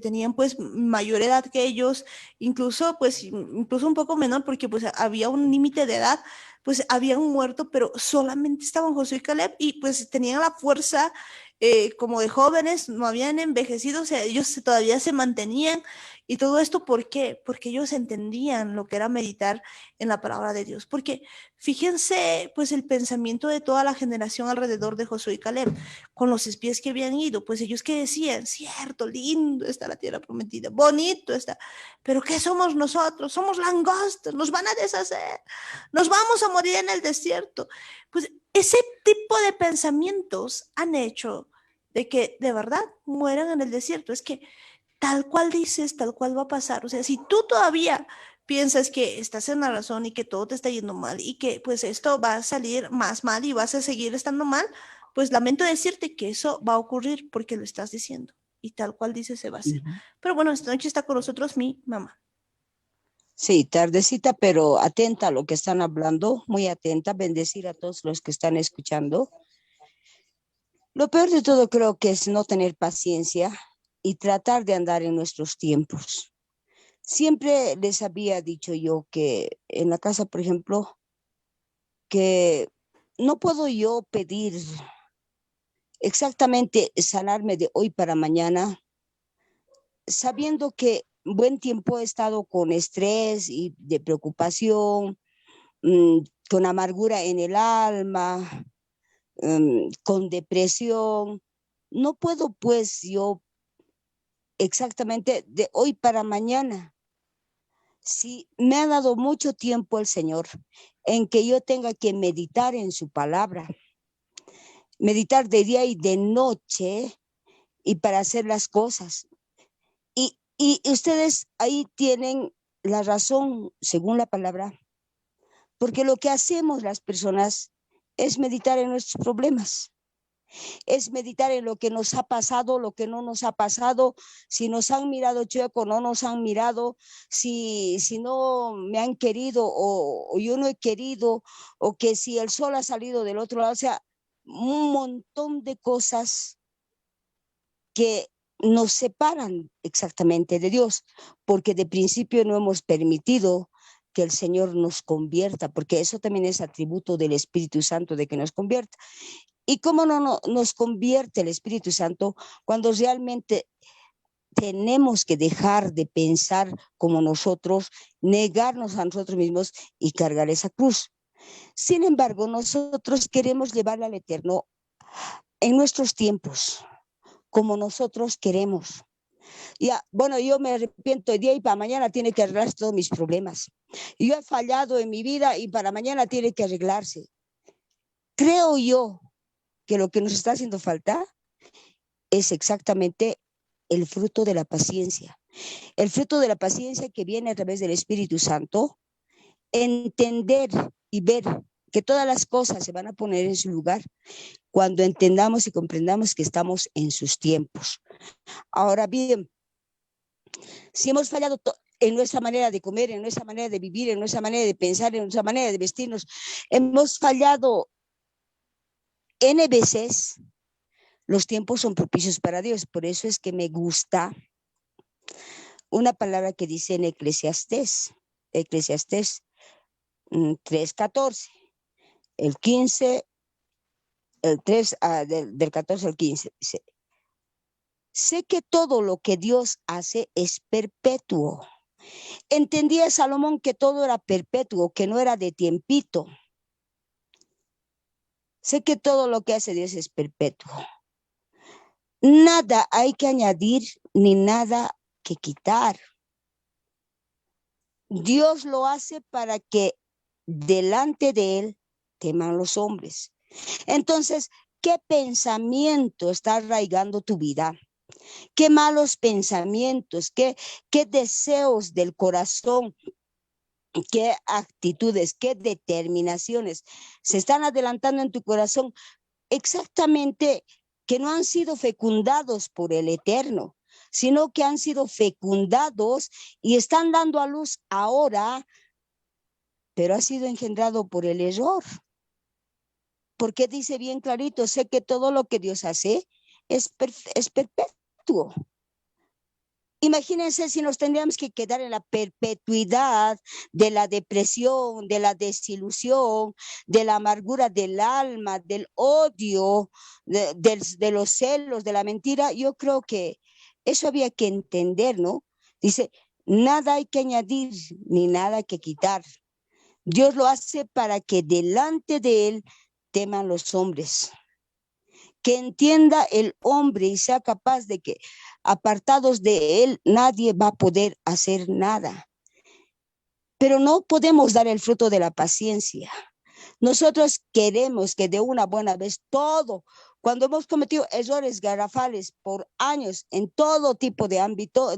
tenían pues mayor edad que ellos, incluso pues incluso un poco menor porque pues había un límite de edad, pues habían muerto, pero solamente estaban Josué y Caleb y pues tenían la fuerza como de jóvenes, no habían envejecido, o sea, todavía se mantenían. Y todo esto, ¿por qué? Porque ellos entendían lo que era meditar en la palabra de Dios. Porque fíjense, pues, el pensamiento de toda la generación alrededor de Josué y Caleb, con los espías que habían ido, pues ellos que decían, cierto, lindo está la tierra prometida, bonito está, pero ¿qué somos nosotros? Somos langostas, nos van a deshacer, nos vamos a morir en el desierto. Pues ese tipo de pensamientos han hecho de que de verdad mueran en el desierto. Es que tal cual dices, tal cual va a pasar. O sea, si tú todavía piensas que estás en la razón y que todo te está yendo mal y que pues esto va a salir más mal y vas a seguir estando mal, pues lamento decirte que eso va a ocurrir porque lo estás diciendo y tal cual dices se va a hacer.
Ujú.
Pero bueno, esta noche está con nosotros mi mamá.
Sí, tardecita, pero atenta a lo que están hablando, muy atenta, bendecir a todos los que están escuchando. Lo peor de todo creo que es no tener paciencia y tratar de andar en nuestros tiempos. Siempre les había dicho yo que en la casa, por ejemplo, que no puedo yo pedir exactamente sanarme de hoy para mañana, sabiendo que buen tiempo he estado con estrés y de preocupación, con amargura en el alma, con depresión. No puedo pues yo exactamente de hoy para mañana. Si me ha dado mucho tiempo el Señor en que yo tenga que meditar en su palabra, meditar de día y de noche y para hacer las cosas. Y ustedes ahí tienen la razón según la palabra, porque lo que hacemos las personas es meditar en nuestros problemas, es meditar en lo que nos ha pasado, lo que no nos ha pasado, si nos han mirado chueco, no nos han mirado, si no me han querido o yo no he querido, o que si el sol ha salido del otro lado, o sea, un montón de cosas que nos separan exactamente de Dios, porque de principio no hemos permitido que el Señor nos convierta, porque eso también es atributo del Espíritu Santo, de que nos convierta. ¿Y cómo no nos convierte el Espíritu Santo cuando realmente tenemos que dejar de pensar como nosotros, negarnos a nosotros mismos y cargar esa cruz? Sin embargo, nosotros queremos llevarla al Eterno en nuestros tiempos, como nosotros queremos. Ya, bueno, yo me arrepiento de día y para mañana tiene que arreglarse todos mis problemas. Yo he fallado en mi vida y para mañana tiene que arreglarse. Creo yo que lo que nos está haciendo falta es exactamente el fruto de la paciencia. El fruto de la paciencia que viene a través del Espíritu Santo, entender y ver que todas las cosas se van a poner en su lugar cuando entendamos y comprendamos que estamos en sus tiempos. Ahora bien, si hemos fallado en nuestra manera de comer, en nuestra manera de vivir, en nuestra manera de pensar, en nuestra manera de vestirnos, hemos fallado N veces, los tiempos son propicios para Dios. Por eso es que me gusta una palabra que dice en Eclesiastés 3:14, el 15, el 3, del 14 al 15. Dice, sé que todo lo que Dios hace es perpetuo. Entendía Salomón que todo era perpetuo, que no era de tiempito. Sé que todo lo que hace Dios es perpetuo. Nada hay que añadir ni nada que quitar. Dios lo hace para que delante de él teman los hombres. Entonces, ¿qué pensamiento está arraigando tu vida? ¿Qué malos pensamientos? ¿Qué deseos del corazón? ¿Qué actitudes? ¿Qué determinaciones se están adelantando en tu corazón? Exactamente, que no han sido fecundados por el Eterno, sino que han sido fecundados y están dando a luz ahora, pero ha sido engendrado por el error. Porque dice bien clarito, sé que todo lo que Dios hace es perpetuo. Imagínense si nos tendríamos que quedar en la perpetuidad de la depresión, de la desilusión, de la amargura del alma, del odio, de los celos, de la mentira. Yo creo que eso había que entender, ¿no? Dice, nada hay que añadir ni nada que quitar. Dios lo hace para que delante de Él teman los hombres, que entienda el hombre y sea capaz de que apartados de Él nadie va a poder hacer nada. Pero no podemos dar el fruto de la paciencia. Nosotros queremos que de una buena vez todo, cuando hemos cometido errores garrafales por años en todo tipo de ámbito,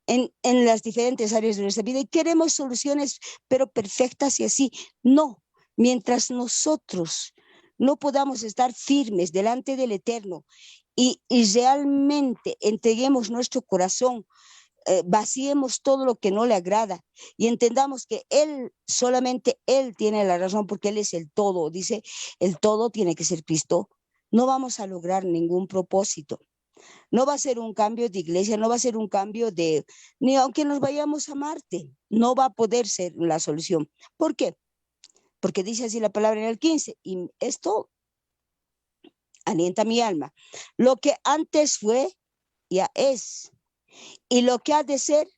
en las diferentes áreas de nuestra vida, y queremos soluciones, pero perfectas y así. No, mientras nosotros no podamos estar firmes delante del Eterno y realmente entreguemos nuestro corazón, vaciemos todo lo que no le agrada y entendamos que Él, solamente Él tiene la razón porque Él es el todo. Dice, el todo tiene que ser Cristo. No vamos a lograr ningún propósito. No va a ser un cambio de iglesia, no va a ser un cambio de, ni aunque nos vayamos a Marte, no va a poder ser la solución. ¿Por qué? Porque dice así la palabra en el 15, y esto alienta mi alma. Lo que antes fue, ya es, y lo que ha de ser,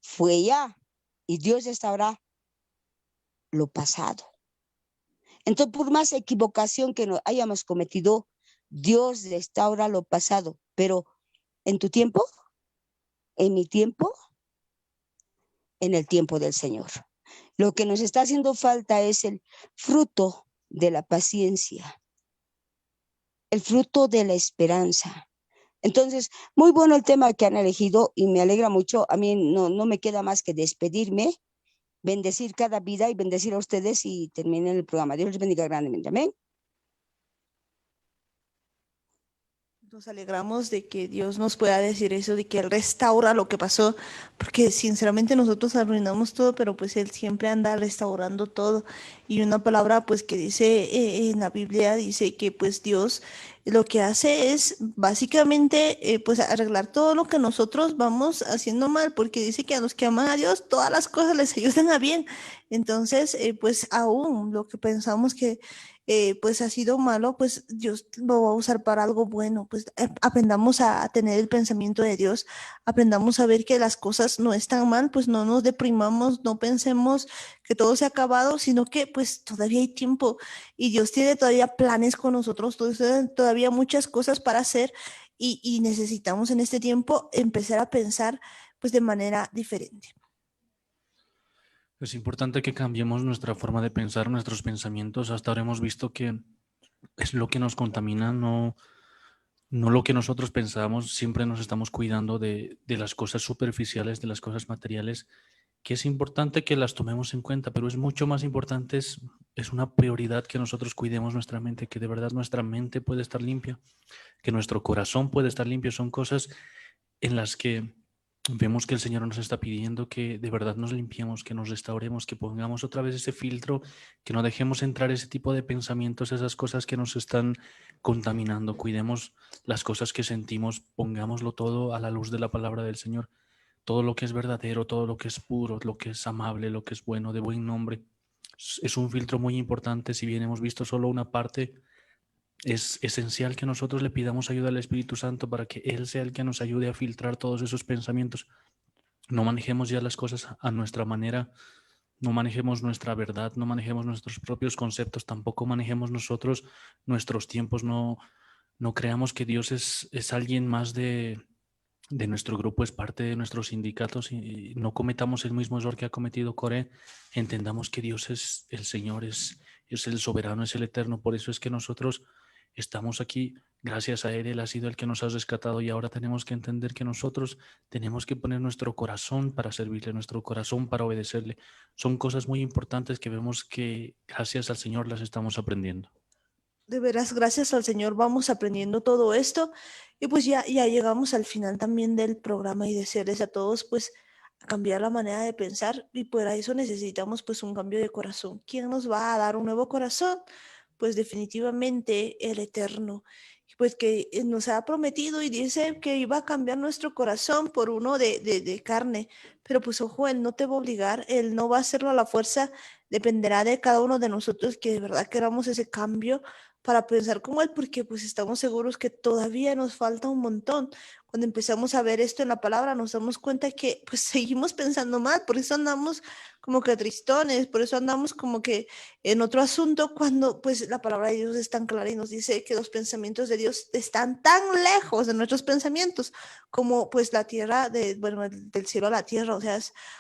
fue ya, y Dios restaurará lo pasado. Entonces, por más equivocación que no hayamos cometido, Dios restaura lo pasado, pero en tu tiempo, en mi tiempo, en el tiempo del Señor. Lo que nos está haciendo falta es el fruto de la paciencia, el fruto de la esperanza. Entonces, muy bueno el tema que han elegido y me alegra mucho. A mí no me queda más que despedirme, bendecir cada vida y bendecir a ustedes y terminen el programa. Dios les bendiga grandemente. Amén.
Nos alegramos de que Dios nos pueda decir eso, de que Él restaura lo que pasó, porque sinceramente nosotros arruinamos todo, pero pues Él siempre anda restaurando todo. Y una palabra pues que dice en la Biblia, dice que pues Dios lo que hace es básicamente pues arreglar todo lo que nosotros vamos haciendo mal, porque dice que a los que aman a Dios todas las cosas les ayudan a bien. Entonces pues aún lo que pensamos que pues ha sido malo, pues Dios lo va a usar para algo bueno, pues aprendamos a tener el pensamiento de Dios, aprendamos a ver que las cosas no están mal, pues no nos deprimamos, no pensemos que todo se ha acabado, sino que pues todavía hay tiempo y Dios tiene todavía planes con nosotros, todavía muchas cosas para hacer y necesitamos en este tiempo empezar a pensar pues de manera diferente.
Es importante que cambiemos nuestra forma de pensar, nuestros pensamientos. Hasta ahora hemos visto que es lo que nos contamina, no lo que nosotros pensamos. Siempre nos estamos cuidando de las cosas superficiales, de las cosas materiales, que es importante que las tomemos en cuenta, pero es mucho más importante, es una prioridad que nosotros cuidemos nuestra mente, que de verdad nuestra mente puede estar limpia, que nuestro corazón puede estar limpio. Son cosas en las que vemos que el Señor nos está pidiendo que de verdad nos limpiemos, que nos restauremos, que pongamos otra vez ese filtro, que no dejemos entrar ese tipo de pensamientos, esas cosas que nos están contaminando. Cuidemos las cosas que sentimos, pongámoslo todo a la luz de la palabra del Señor. Todo lo que es verdadero, todo lo que es puro, lo que es amable, lo que es bueno, de buen nombre. Es un filtro muy importante. Si bien hemos visto solo una parte, es esencial que nosotros le pidamos ayuda al Espíritu Santo para que Él sea el que nos ayude a filtrar todos esos pensamientos. No manejemos ya las cosas a nuestra manera, no manejemos nuestra verdad, no manejemos nuestros propios conceptos, tampoco manejemos nosotros nuestros tiempos, no creamos que Dios es alguien más de nuestro grupo, es parte de nuestros sindicatos y no cometamos el mismo error que ha cometido Coré. Entendamos que Dios es el Señor, es el soberano, es el eterno. Por eso es que nosotros estamos aquí. Gracias a Él ha sido el que nos ha rescatado y ahora tenemos que entender que nosotros tenemos que poner nuestro corazón para servirle, nuestro corazón para obedecerle. Son cosas muy importantes que vemos que gracias al Señor las estamos aprendiendo.
De veras, gracias al Señor vamos aprendiendo todo esto y pues ya llegamos al final también del programa y desearles a todos pues a cambiar la manera de pensar y para eso necesitamos pues un cambio de corazón. ¿Quién nos va a dar un nuevo corazón? Pues definitivamente el Eterno. pues que nos ha prometido y dice que iba a cambiar nuestro corazón por uno de carne. Pero pues ojo, Él no te va a obligar, Él no va a hacerlo a la fuerza, dependerá de cada uno de nosotros que de verdad queramos ese cambio para pensar como Él, porque pues estamos seguros que todavía nos falta un montón. Cuando empezamos a ver esto en la palabra, nos damos cuenta que pues seguimos pensando mal, por eso andamos como que tristones, por eso andamos como que en otro asunto, cuando pues la palabra de Dios es tan clara y nos dice que los pensamientos de Dios están tan lejos de nuestros pensamientos como pues la tierra, bueno, del cielo a la tierra, o sea,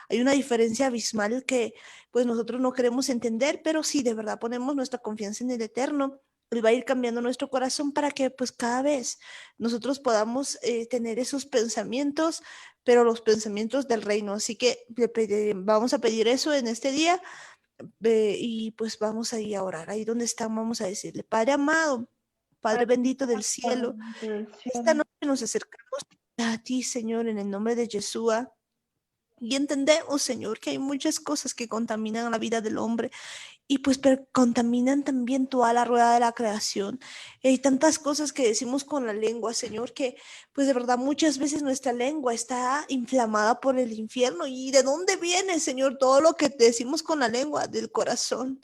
hay una diferencia abismal que pues nosotros no queremos entender, pero si de verdad ponemos nuestra confianza en el Eterno, Él va a ir cambiando nuestro corazón para que pues cada vez nosotros podamos tener esos pensamientos, pero los pensamientos del reino. Así que vamos a pedir eso en este día y pues vamos ahí a orar. Ahí donde están, vamos a decirle, Padre amado, Padre bendito del cielo, esta noche nos acercamos a ti, Señor, en el nombre de Yeshua. Y entendemos, Señor, que hay muchas cosas que contaminan la vida del hombre y pues contaminan también toda la rueda de la creación. Hay tantas cosas que decimos con la lengua, Señor, que pues de verdad muchas veces nuestra lengua está inflamada por el infierno. ¿Y de dónde viene, Señor, todo lo que decimos con la lengua? Del corazón.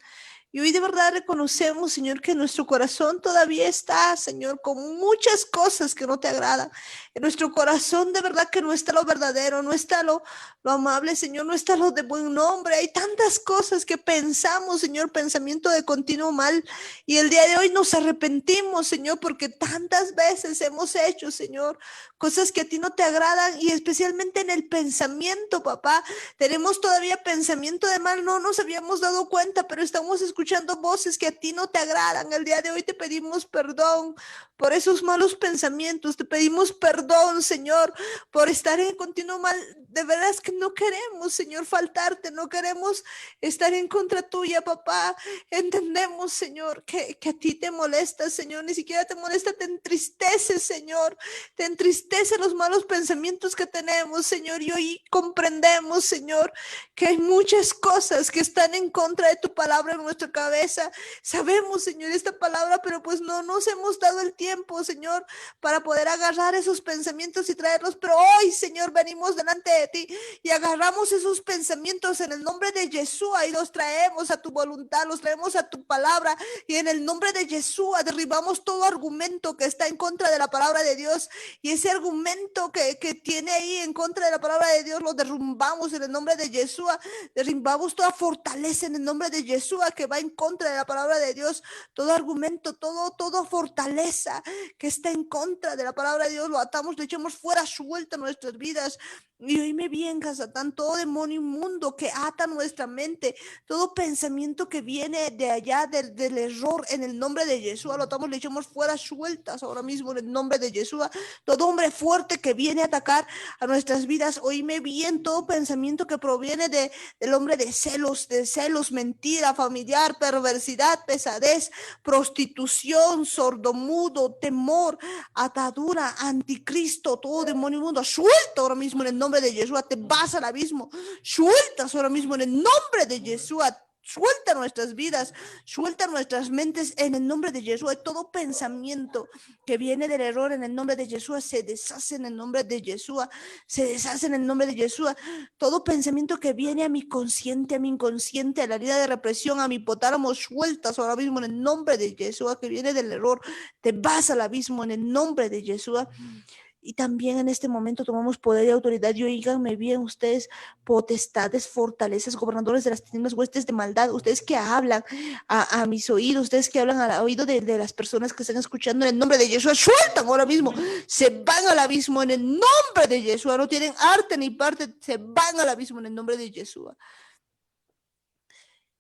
Y hoy de verdad reconocemos, Señor, que nuestro corazón todavía está, Señor, con muchas cosas que no te agradan. En nuestro corazón de verdad que no está lo verdadero, no está lo amable, Señor, no está lo de buen nombre. Hay tantas cosas que pensamos, Señor, pensamiento de continuo mal. Y el día de hoy nos arrepentimos, Señor, porque tantas veces hemos hecho, Señor, cosas que a ti no te agradan y especialmente en el pensamiento, papá. Tenemos todavía pensamiento de mal, no nos habíamos dado cuenta, pero estamos escuchando voces que a ti no te agradan. El día de hoy te pedimos perdón por esos malos pensamientos, te pedimos perdón, Señor, por estar en continuo mal. De verdad es que no queremos, Señor, faltarte, no queremos estar en contra tuya, papá. Entendemos, Señor, que a ti te molesta, Señor, ni siquiera te molesta, te entristece, Señor, te entristece los malos pensamientos que tenemos, Señor, y hoy comprendemos, Señor, que hay muchas cosas que están en contra de tu palabra en nuestra cabeza. Sabemos, Señor, esta palabra, pero pues no nos hemos dado el tiempo, Señor, para poder agarrar esos pensamientos y traerlos, pero hoy, Señor, venimos delante de ti y agarramos esos pensamientos en el nombre de Yeshua y los traemos a tu voluntad, los traemos a tu palabra y en el nombre de Yeshua derribamos todo argumento que está en contra de la palabra de Dios y ese argumento que tiene ahí en contra de la palabra de Dios lo derrumbamos en el nombre de Yeshua, derribamos toda fortaleza en el nombre de Yeshua que va en contra de la palabra de Dios, todo argumento, todo fortaleza que está en contra de la palabra de Dios, lo atamos, lo echamos fuera, suelta nuestras vidas. Y oíme bien, Satán, todo demonio inmundo que ata nuestra mente, todo pensamiento que viene de allá del error, en el nombre de Yeshua, lo atamos, le echamos fuera, sueltas ahora mismo en el nombre de Yeshua. Todo hombre fuerte que viene a atacar a nuestras vidas, oíme bien, todo pensamiento que proviene del hombre de celos, mentira familiar, perversidad, pesadez, prostitución, sordomudo, temor, atadura, anticristo, todo demonio inmundo, suelta ahora mismo en el nombre de Yeshua, te vas al abismo, sueltas ahora mismo en el nombre de Yeshua. Suelta nuestras vidas, suelta nuestras mentes en el nombre de Yeshua. Todo pensamiento que viene del error en el nombre de Yeshua se deshace en el nombre de Yeshua, se deshace en el nombre de Yeshua. Todo pensamiento que viene a mi consciente, a mi inconsciente, a la herida de represión, a mi hipotálamo, sueltas ahora mismo en el nombre de Yeshua, que viene del error, te vas al abismo en el nombre de Yeshua. Y también en este momento tomamos poder y autoridad. Y oíganme bien ustedes, potestades, fortalezas, gobernadores de las tinieblas, huestes de maldad, ustedes que hablan a mis oídos, ustedes que hablan al oído de las personas que están escuchando en el nombre de Yeshua, sueltan ahora mismo, se van al abismo en el nombre de Yeshua, no tienen arte ni parte, se van al abismo en el nombre de Yeshua.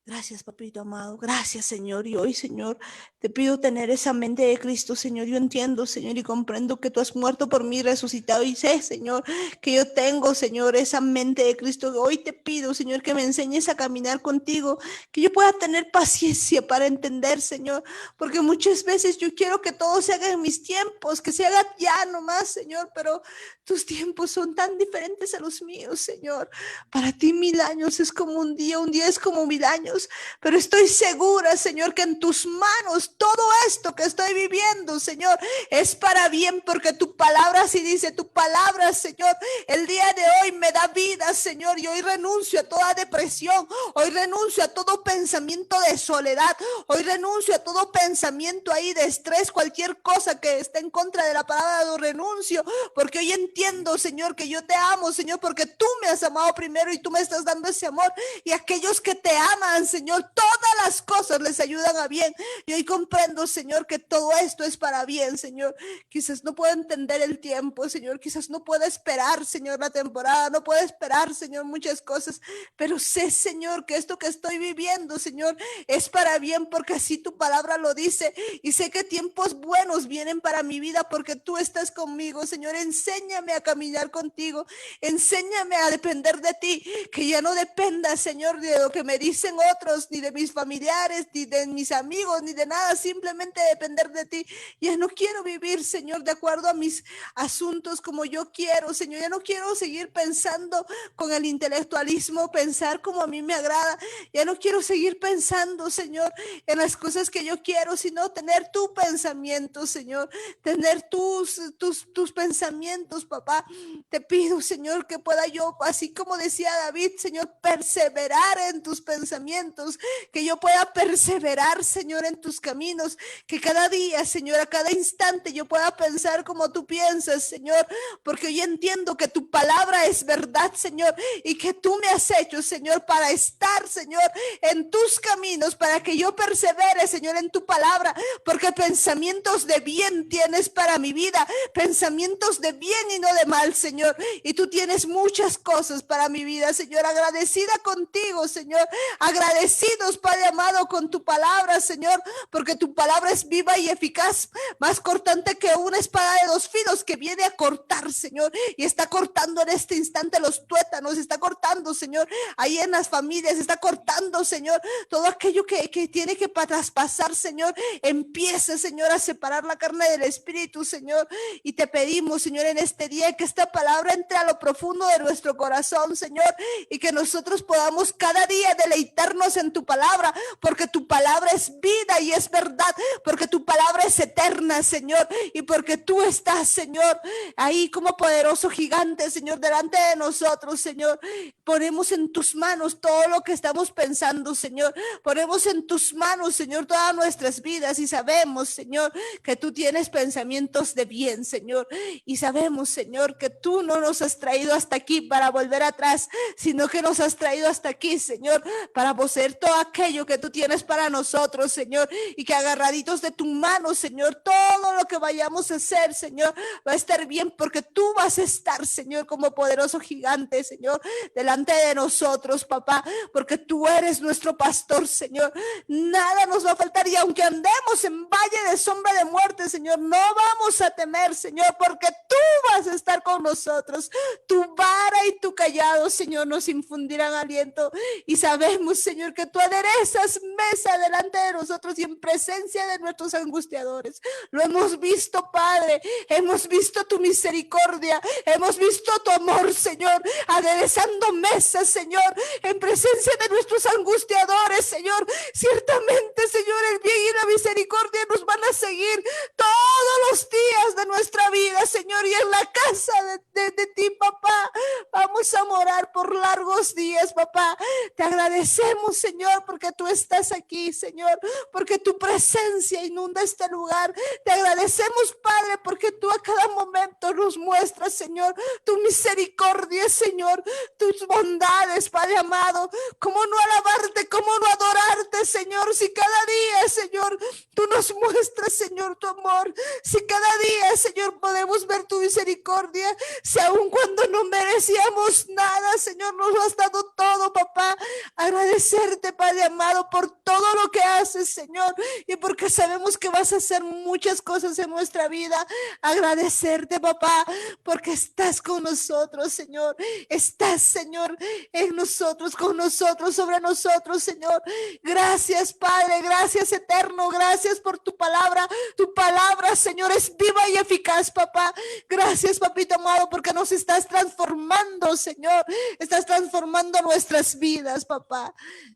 Gracias, papito amado. Gracias, Señor. Y hoy, Señor, te pido tener esa mente de Cristo, Señor. Yo entiendo, Señor, y comprendo que tú has muerto por mí, resucitado. Y sé, Señor, que yo tengo, Señor, esa mente de Cristo. Hoy te pido, Señor, que me enseñes a caminar contigo, que yo pueda tener paciencia para entender, Señor, porque muchas veces yo quiero que todo se haga en mis tiempos, que se haga ya nomás, Señor, pero tus tiempos son tan diferentes a los míos, Señor. Para ti 1000 años es como un día es como 1000 años. años, pero estoy segura, Señor, que en tus manos todo esto que estoy viviendo, Señor, es para bien, porque tu palabra así dice, tu palabra, Señor, el día de hoy me da vida, Señor, y hoy renuncio a toda depresión, hoy renuncio a todo pensamiento de soledad, hoy renuncio a todo pensamiento ahí de estrés, cualquier cosa que esté en contra de la palabra, lo renuncio, porque hoy entiendo, Señor, que yo te amo, Señor, porque tú me has amado primero y tú me estás dando ese amor, y aquellos que te aman, Señor, todas las cosas les ayudan a bien, y hoy comprendo, Señor, que todo esto es para bien, Señor. Quizás no puedo entender el tiempo, Señor, quizás no puedo esperar, Señor, la temporada, no puedo esperar, Señor, muchas cosas, pero sé, Señor, que esto que estoy viviendo, Señor, es para bien, porque así tu palabra lo dice, y sé que tiempos buenos vienen para mi vida, porque tú estás conmigo, Señor. Enséñame a caminar contigo, enséñame a depender de ti, que ya no dependa, Señor, de lo que me dicen otros, ni de mis familiares, ni de mis amigos, ni de nada, simplemente depender de ti. Ya no quiero vivir, Señor, de acuerdo a mis asuntos como yo quiero, Señor. Ya no quiero seguir pensando con el intelectualismo, pensar como a mí me agrada. Ya no quiero seguir pensando, Señor, en las cosas que yo quiero, sino tener tu pensamiento, Señor, tener tus pensamientos, papá. Te pido, Señor, que pueda yo, así como decía David, Señor, perseverar en tus pensamientos, que yo pueda perseverar, Señor, en tus caminos, que cada día, Señor, a cada instante yo pueda pensar como tú piensas, Señor, porque hoy entiendo que tu palabra es verdad, Señor, y que tú me has hecho, Señor, para estar, Señor, en tus caminos, para que yo persevere, Señor, en tu palabra, porque pensamientos de bien tienes para mi vida, pensamientos de bien y no de mal, Señor, y tú tienes muchas cosas para mi vida, Señor. Agradecida contigo, Señor, agradecidos, Padre amado, con tu palabra, Señor, porque tu palabra es viva y eficaz, más cortante que una espada de dos filos, que viene a cortar, Señor, y está cortando en este instante los tuétanos, está cortando, Señor, ahí en las familias, está cortando, Señor, todo aquello que tiene que traspasar, Señor. Empiece, Señor, a separar la carne del espíritu, Señor, y te pedimos, Señor, en este día que esta palabra entre a lo profundo de nuestro corazón, Señor, y que nosotros podamos cada día deleitarnos en tu palabra, porque tu palabra es vida y es verdad, porque tu palabra es eterna, Señor, y porque tú estás, Señor, ahí como poderoso gigante, Señor, delante de nosotros, Señor. Ponemos en tus manos todo lo que estamos pensando, Señor. Ponemos en tus manos, Señor, todas nuestras vidas, y sabemos, Señor, que tú tienes pensamientos de bien, Señor, y sabemos, Señor, que tú no nos has traído hasta aquí para volver atrás, sino que nos has traído hasta aquí, Señor, para poseer todo aquello que tú tienes para nosotros, Señor, y que agarraditos de tu mano, Señor, todo lo que vayamos a hacer, Señor, va a estar bien, porque tú vas a estar, Señor, como poderoso gigante, Señor, delante de nosotros, papá, porque tú eres nuestro pastor, Señor. Nada nos va a faltar, y aunque andemos en valle de sombra de muerte, Señor, no vamos a temer, Señor, porque tú vas a estar con nosotros. Tu vara y tu callado, Señor, nos infundirán aliento, y sabemos, Señor, que tú aderezas mesa delante de nosotros y en presencia de nuestros angustiadores. Lo hemos visto, Padre, hemos visto tu misericordia, hemos visto tu amor, Señor, aderezando mesas, Señor, en presencia de nuestros angustiadores, Señor. Ciertamente, Señor, el bien y la misericordia nos van a seguir todos los días de nuestra vida, Señor, y en la casa de ti, papá, vamos a morar por largos días, papá. Te agradecemos, Señor, porque tú estás aquí, Señor, porque tu presencia inunda este lugar. Te agradecemos, Padre, porque tú a cada momento nos muestras, Señor, tu misericordia, Señor, tus bondades, Padre amado. ¿Cómo no alabarte, cómo no adorarte, Señor, si cada día, Señor, tú nos muestras, Señor, tu amor? Si cada día, Señor, podemos ver tu misericordia, si aun cuando no merecíamos nada, Señor, nos lo has dado todo, papá. Agradecerte, Padre amado, por todo lo que haces, Señor, y porque sabemos que vas a hacer muchas cosas en nuestra vida. Agradecerte, papá, papá, porque estás con nosotros, Señor. Estás, Señor, en nosotros, con nosotros, sobre nosotros, Señor. Gracias, Padre, gracias, eterno, gracias por tu palabra. Tu palabra, Señor, es viva y eficaz, papá. Gracias, papito amado, porque nos estás transformando, Señor. Estás transformando nuestras vidas, papá.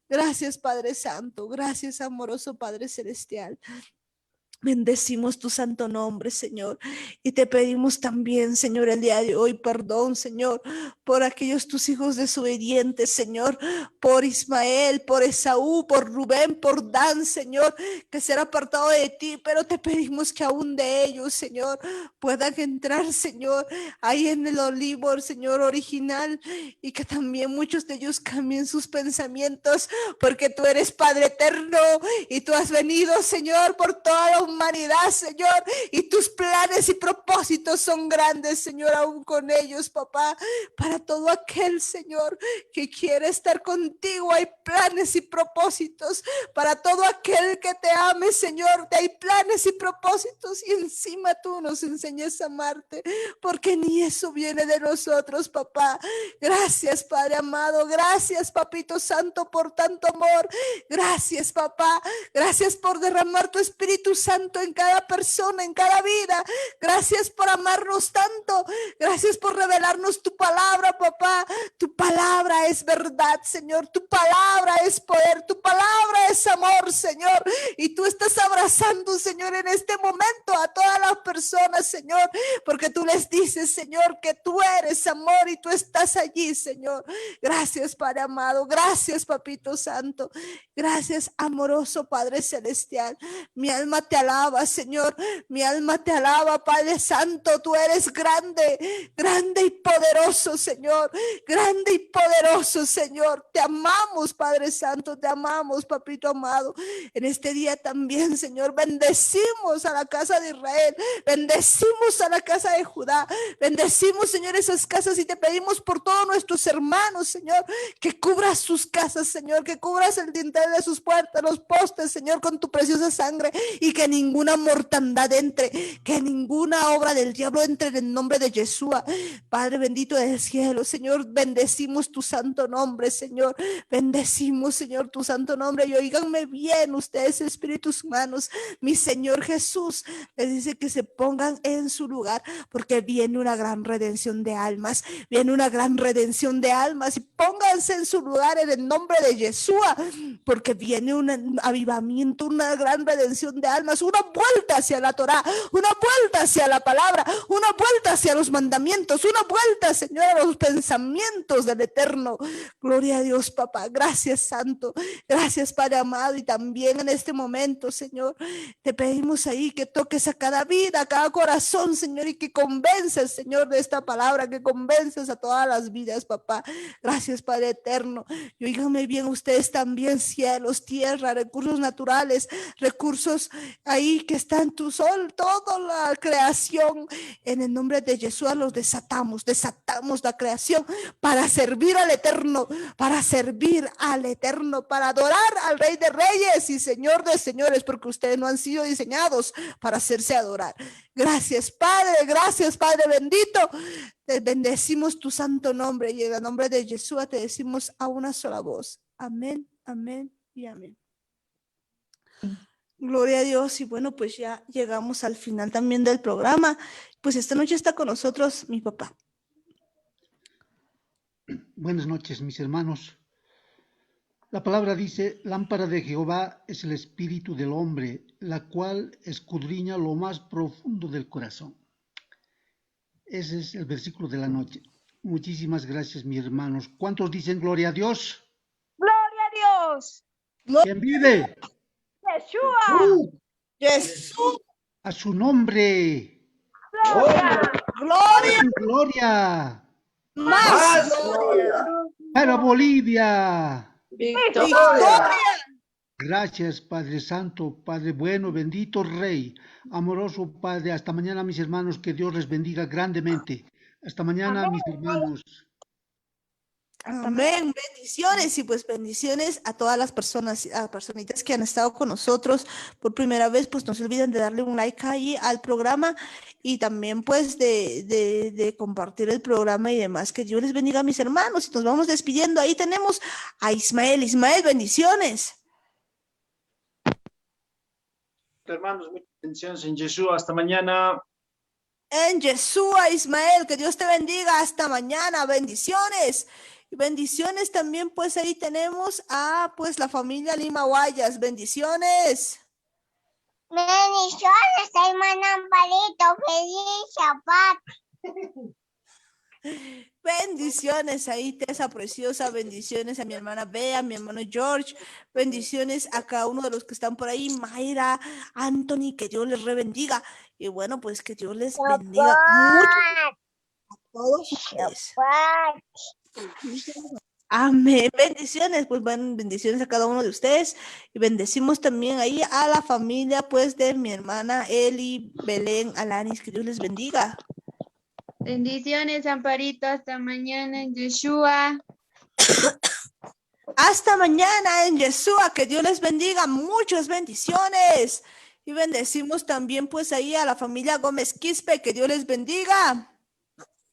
Gracias, Padre Santo. Gracias, amoroso Padre Celestial. Bendecimos tu santo nombre, Señor, y te pedimos también, Señor, el día de hoy, perdón, Señor, por aquellos tus hijos desobedientes, Señor, por Ismael, por Esaú, por Rubén, por Dan, Señor, que será apartado de ti, pero te pedimos que aún de ellos, Señor, puedan entrar, Señor, ahí en el olivo, Señor, original, y que también muchos de ellos cambien sus pensamientos, porque tú eres Padre eterno, y tú has venido, Señor, por toda la humanidad, Señor, y tus planes y propósitos son grandes, Señor, aún con ellos, papá. Para todo aquel, Señor, que quiere estar contigo, hay planes y propósitos. Para todo aquel que te ame, Señor, hay planes y propósitos, y encima tú nos enseñas a amarte, porque ni eso viene de nosotros, papá. Gracias, Padre amado, gracias, Papito Santo, por tanto amor. Gracias, papá, gracias por derramar tu Espíritu Santo en cada persona, en cada vida. Gracias por amarnos tanto. Gracias por revelarnos tu palabra, papá. Tu palabra es verdad, Señor. Tu palabra es poder. Tu palabra es amor, Señor. Y tú estás abrazando, Señor, en este momento a todas las personas, Señor, porque tú les dices, Señor, que tú eres amor y tú estás allí, Señor. Gracias, Padre amado. Gracias, Papito Santo. Gracias, amoroso Padre Celestial. Mi alma te alaba, Señor. Mi alma te alaba, Padre Santo. Tú eres grande, grande y poderoso, Señor. Grande y poderoso, Señor. Te amamos, Padre Santo. Te amamos, Papito amado. En este día también, Señor, bendecimos a la casa de Israel. Bendecimos a la casa de Judá. Bendecimos, Señor, esas casas y te pedimos por todos nuestros hermanos, Señor, que cubras sus casas, Señor, que cubras el dintel de sus puertas, los postes, Señor, con tu preciosa sangre, y que ninguna mortandad entre, que ninguna obra del diablo entre en el nombre de Yeshua. Padre bendito del cielo, Señor, bendecimos tu santo nombre, Señor. Bendecimos, Señor, tu santo nombre. Y oíganme bien ustedes, espíritus humanos. Mi Señor Jesús les dice que se pongan en su lugar, porque viene una gran redención de almas. Viene una gran redención de almas, y pónganse en su lugar en el nombre de Yeshua, porque viene un avivamiento, una gran redención de almas, una vuelta hacia la Torá, una vuelta hacia la palabra, una vuelta hacia los mandamientos, una vuelta, Señor, a los pensamientos del Eterno. Gloria a Dios, papá. Gracias, Santo. Gracias, Padre amado. Y también en este momento, Señor, te pedimos ahí que toques a cada vida, a cada corazón, Señor, y que convences, Señor, de esta palabra, que convences a todas las vidas, papá. Gracias, Padre eterno. Y oíganme bien ustedes también, cielos, tierra, recursos naturales, recursos ahí que están tu sol, toda la creación. En el nombre de Jesús los desatamos la creación para servir al Eterno, para servir al Eterno, para adorar al Rey de Reyes y Señor de Señores, porque ustedes no han sido diseñados para hacerse adorar. Gracias, Padre bendito. Te bendecimos tu santo nombre, y en el nombre de Jesús te decimos a una sola voz. Amén, amén y amén. Gloria a Dios. Y bueno, pues ya llegamos al final también del programa. Pues esta noche está con nosotros mi papá.
Buenas noches, mis hermanos. La palabra dice: lámpara de Jehová es el espíritu del hombre, la cual escudriña lo más profundo del corazón. Ese es el versículo de la noche. Muchísimas gracias, mis hermanos. ¿Cuántos dicen gloria a Dios?
¡Gloria a Dios!
¿Quién vive?
¡Yeshua!
Jesús.
A su nombre.
¡Gloria!
Gloria.
A su gloria.
Más gloria.
Para Bolivia.
Victoria.
Gracias, Padre Santo, Padre bueno, bendito Rey, amoroso Padre. Hasta mañana, mis hermanos, que Dios les bendiga grandemente. Hasta mañana, mis hermanos.
Amén, bendiciones y pues bendiciones a todas las personas, a personitas que han estado con nosotros por primera vez, pues no se olviden de darle un like ahí al programa y también pues de compartir el programa y demás. Que Dios les bendiga a mis hermanos y nos vamos despidiendo. Ahí tenemos a Ismael. Ismael, bendiciones.
Hermanos, muchas bendiciones en Jesús. Hasta mañana.
En Yeshua, Ismael, que Dios te bendiga. Hasta mañana. Bendiciones. Y bendiciones también, pues ahí tenemos a pues la familia Lima Guayas. Bendiciones.
Bendiciones, hermano Amparito. Feliz Shabbat.
Bendiciones ahí, Tessa preciosa. Bendiciones a mi hermana Bea, a mi hermano George. Bendiciones a cada uno de los que están por ahí. Mayra, Anthony, que Dios les rebendiga. Y bueno, pues que Dios les bendiga mucho a todos ustedes.
Shabbat.
Amén. Bendiciones, pues bueno, bendiciones a cada uno de ustedes. Y bendecimos también ahí a la familia, pues, de mi hermana Eli, Belén, Alanis. Que Dios les bendiga.
Bendiciones, Amparito. Hasta mañana en Yeshua.
Hasta mañana en Yeshua, que Dios les bendiga, muchas bendiciones. Y bendecimos también pues ahí a la familia Gómez Quispe, que Dios les bendiga.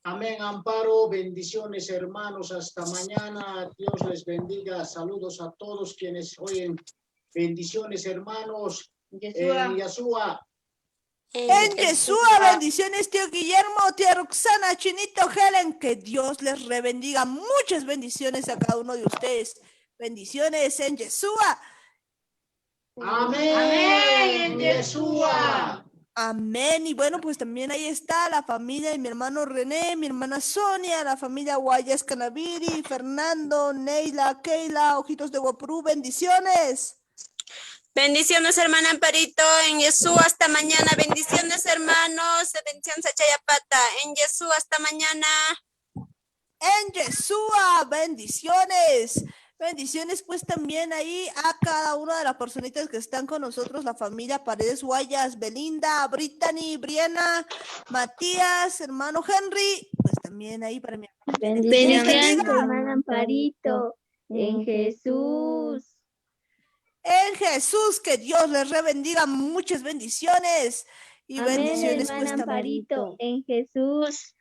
Amén, Amparo, bendiciones hermanos, hasta mañana, Dios les bendiga, saludos a todos quienes oyen, bendiciones hermanos, en Yeshua.
En Yeshua, bendiciones tío Guillermo, tía Roxana, Chinito, Helen, que Dios les rebendiga, muchas bendiciones a cada uno de ustedes. Bendiciones en Yeshua.
Amén,
Amén,
en Yeshua.
Amén. Y bueno, pues también ahí está la familia de mi hermano René, mi hermana Sonia, la familia Guayas Canaviri, Fernando, Neila, Keila, Ojitos de Guapurú, bendiciones.
Bendiciones, hermana Amparito, en Jesús, hasta mañana. Bendiciones, hermanos. Bendiciones a Chayapata. En Jesús, hasta mañana.
En Yeshua, bendiciones. Bendiciones pues también ahí a cada una de las personitas que están con nosotros, la familia Paredes Guayas, Belinda, Brittany, Briana, Matías, hermano Henry, pues también ahí para mi
Bendiciones, hermana Amparito. En Jesús.
En Jesús, que Dios les rebendiga, muchas bendiciones. Y
Amén,
bendiciones pues
hermana
también.
Amparito. En Jesús.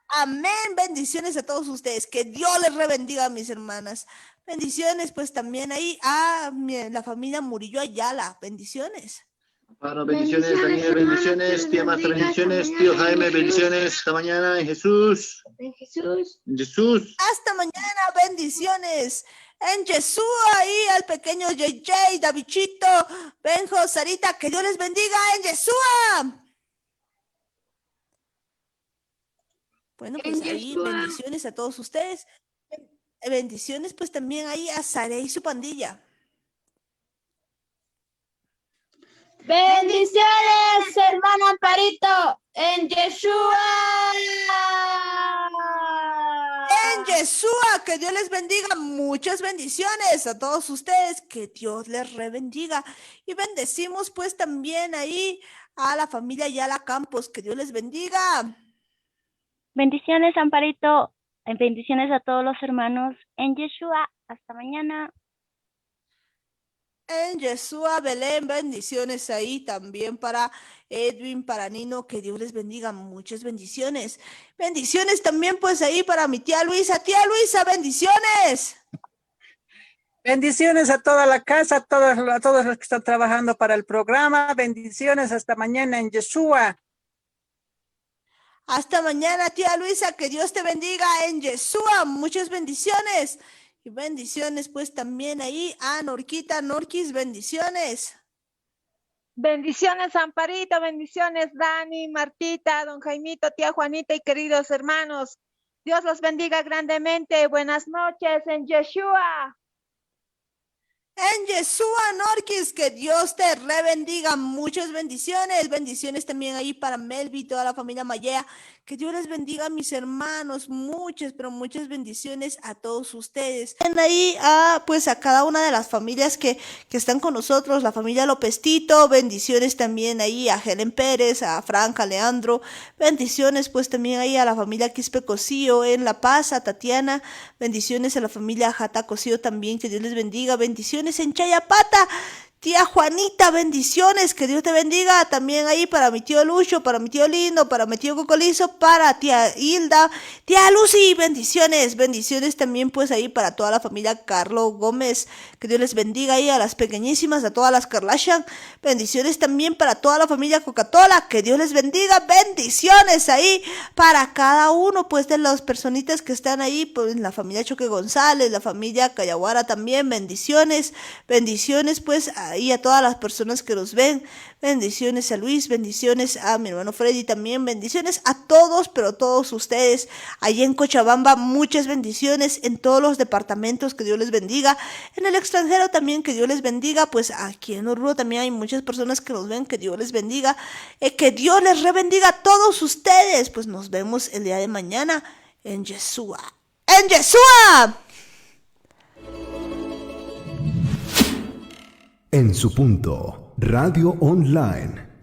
Amén, bendiciones a todos ustedes, que Dios les rebendiga, mis hermanas. Bendiciones pues también ahí a la familia Murillo Ayala, bendiciones.
Amparo, bendiciones. Daniel, bendiciones. Tía Marta, bendiciones. Tío Jaime, bendiciones. Hasta mañana en Jesús.
En Jesús.
En Jesús.
Hasta mañana, bendiciones. En Yeshua y al pequeño JJ, Davichito, Benjo, Sarita, que Dios les bendiga en Yeshua. Bueno, pues ahí bendiciones a todos ustedes. Bendiciones pues también ahí a Sare y su pandilla.
Bendiciones, hermana Amparito. En Yeshua.
En Yeshua, que Dios les bendiga, muchas bendiciones a todos ustedes, que Dios les rebendiga. Y bendecimos pues también ahí a la familia Yala Campos, que Dios les bendiga.
Bendiciones, Amparito. Bendiciones a todos los hermanos en Yeshua. Hasta mañana.
En Yeshua, Belén, bendiciones ahí también para Edwin, para Nino, que Dios les bendiga, muchas bendiciones. Bendiciones también pues ahí para mi tía Luisa, bendiciones.
Bendiciones a toda la casa, a todos los que están trabajando para el programa. Bendiciones, hasta mañana en Yeshua.
Hasta mañana, tía Luisa, que Dios te bendiga en Yeshua, muchas bendiciones. Y bendiciones pues también ahí a Norquita, Norquis, bendiciones.
Bendiciones, Amparito, bendiciones, Dani, Martita, don Jaimito, tía Juanita y queridos hermanos. Dios los bendiga grandemente. Buenas noches en Yeshua.
En Yeshua Norquis, que Dios te rebendiga. Muchas bendiciones. Bendiciones también ahí para Melvi y toda la familia Mayea. Que Dios les bendiga a mis hermanos. Muchas, pero muchas bendiciones a todos ustedes. Ahí pues a cada una de las familias que están con nosotros. La familia López Tito. Bendiciones también ahí a Helen Pérez, a Franca, Leandro. Bendiciones pues también ahí a la familia Quispe Cosío en La Paz, a Tatiana. Bendiciones a la familia Jata Cosío también. Que Dios les bendiga. Bendiciones en Chayapata, tía Juanita, bendiciones, que Dios te bendiga. También ahí para mi tío Lucho, para mi tío Lindo, para mi tío Cocolizo, para tía Hilda, tía Lucy, bendiciones. Bendiciones también pues ahí para toda la familia Carlo Gómez, que Dios les bendiga ahí a las pequeñísimas, a todas las Kardashian. Bendiciones también para toda la familia Coca-Cola, que Dios les bendiga. Bendiciones ahí para cada uno pues de las personitas que están ahí, pues la familia Choque González, la familia Cayaguara también. Bendiciones, bendiciones pues ahí a todas las personas que nos ven. Bendiciones a Luis, bendiciones a mi hermano Freddy también, bendiciones a todos, pero todos ustedes allí en Cochabamba, muchas bendiciones en todos los departamentos, que Dios les bendiga. En el extranjero también, que Dios les bendiga. Pues aquí en Oruro también hay muchas personas que nos ven, que Dios les bendiga, que Dios les rebendiga a todos ustedes. Pues nos vemos el día de mañana en Yeshua. ¡En Yeshua!
En su punto, Radio Online.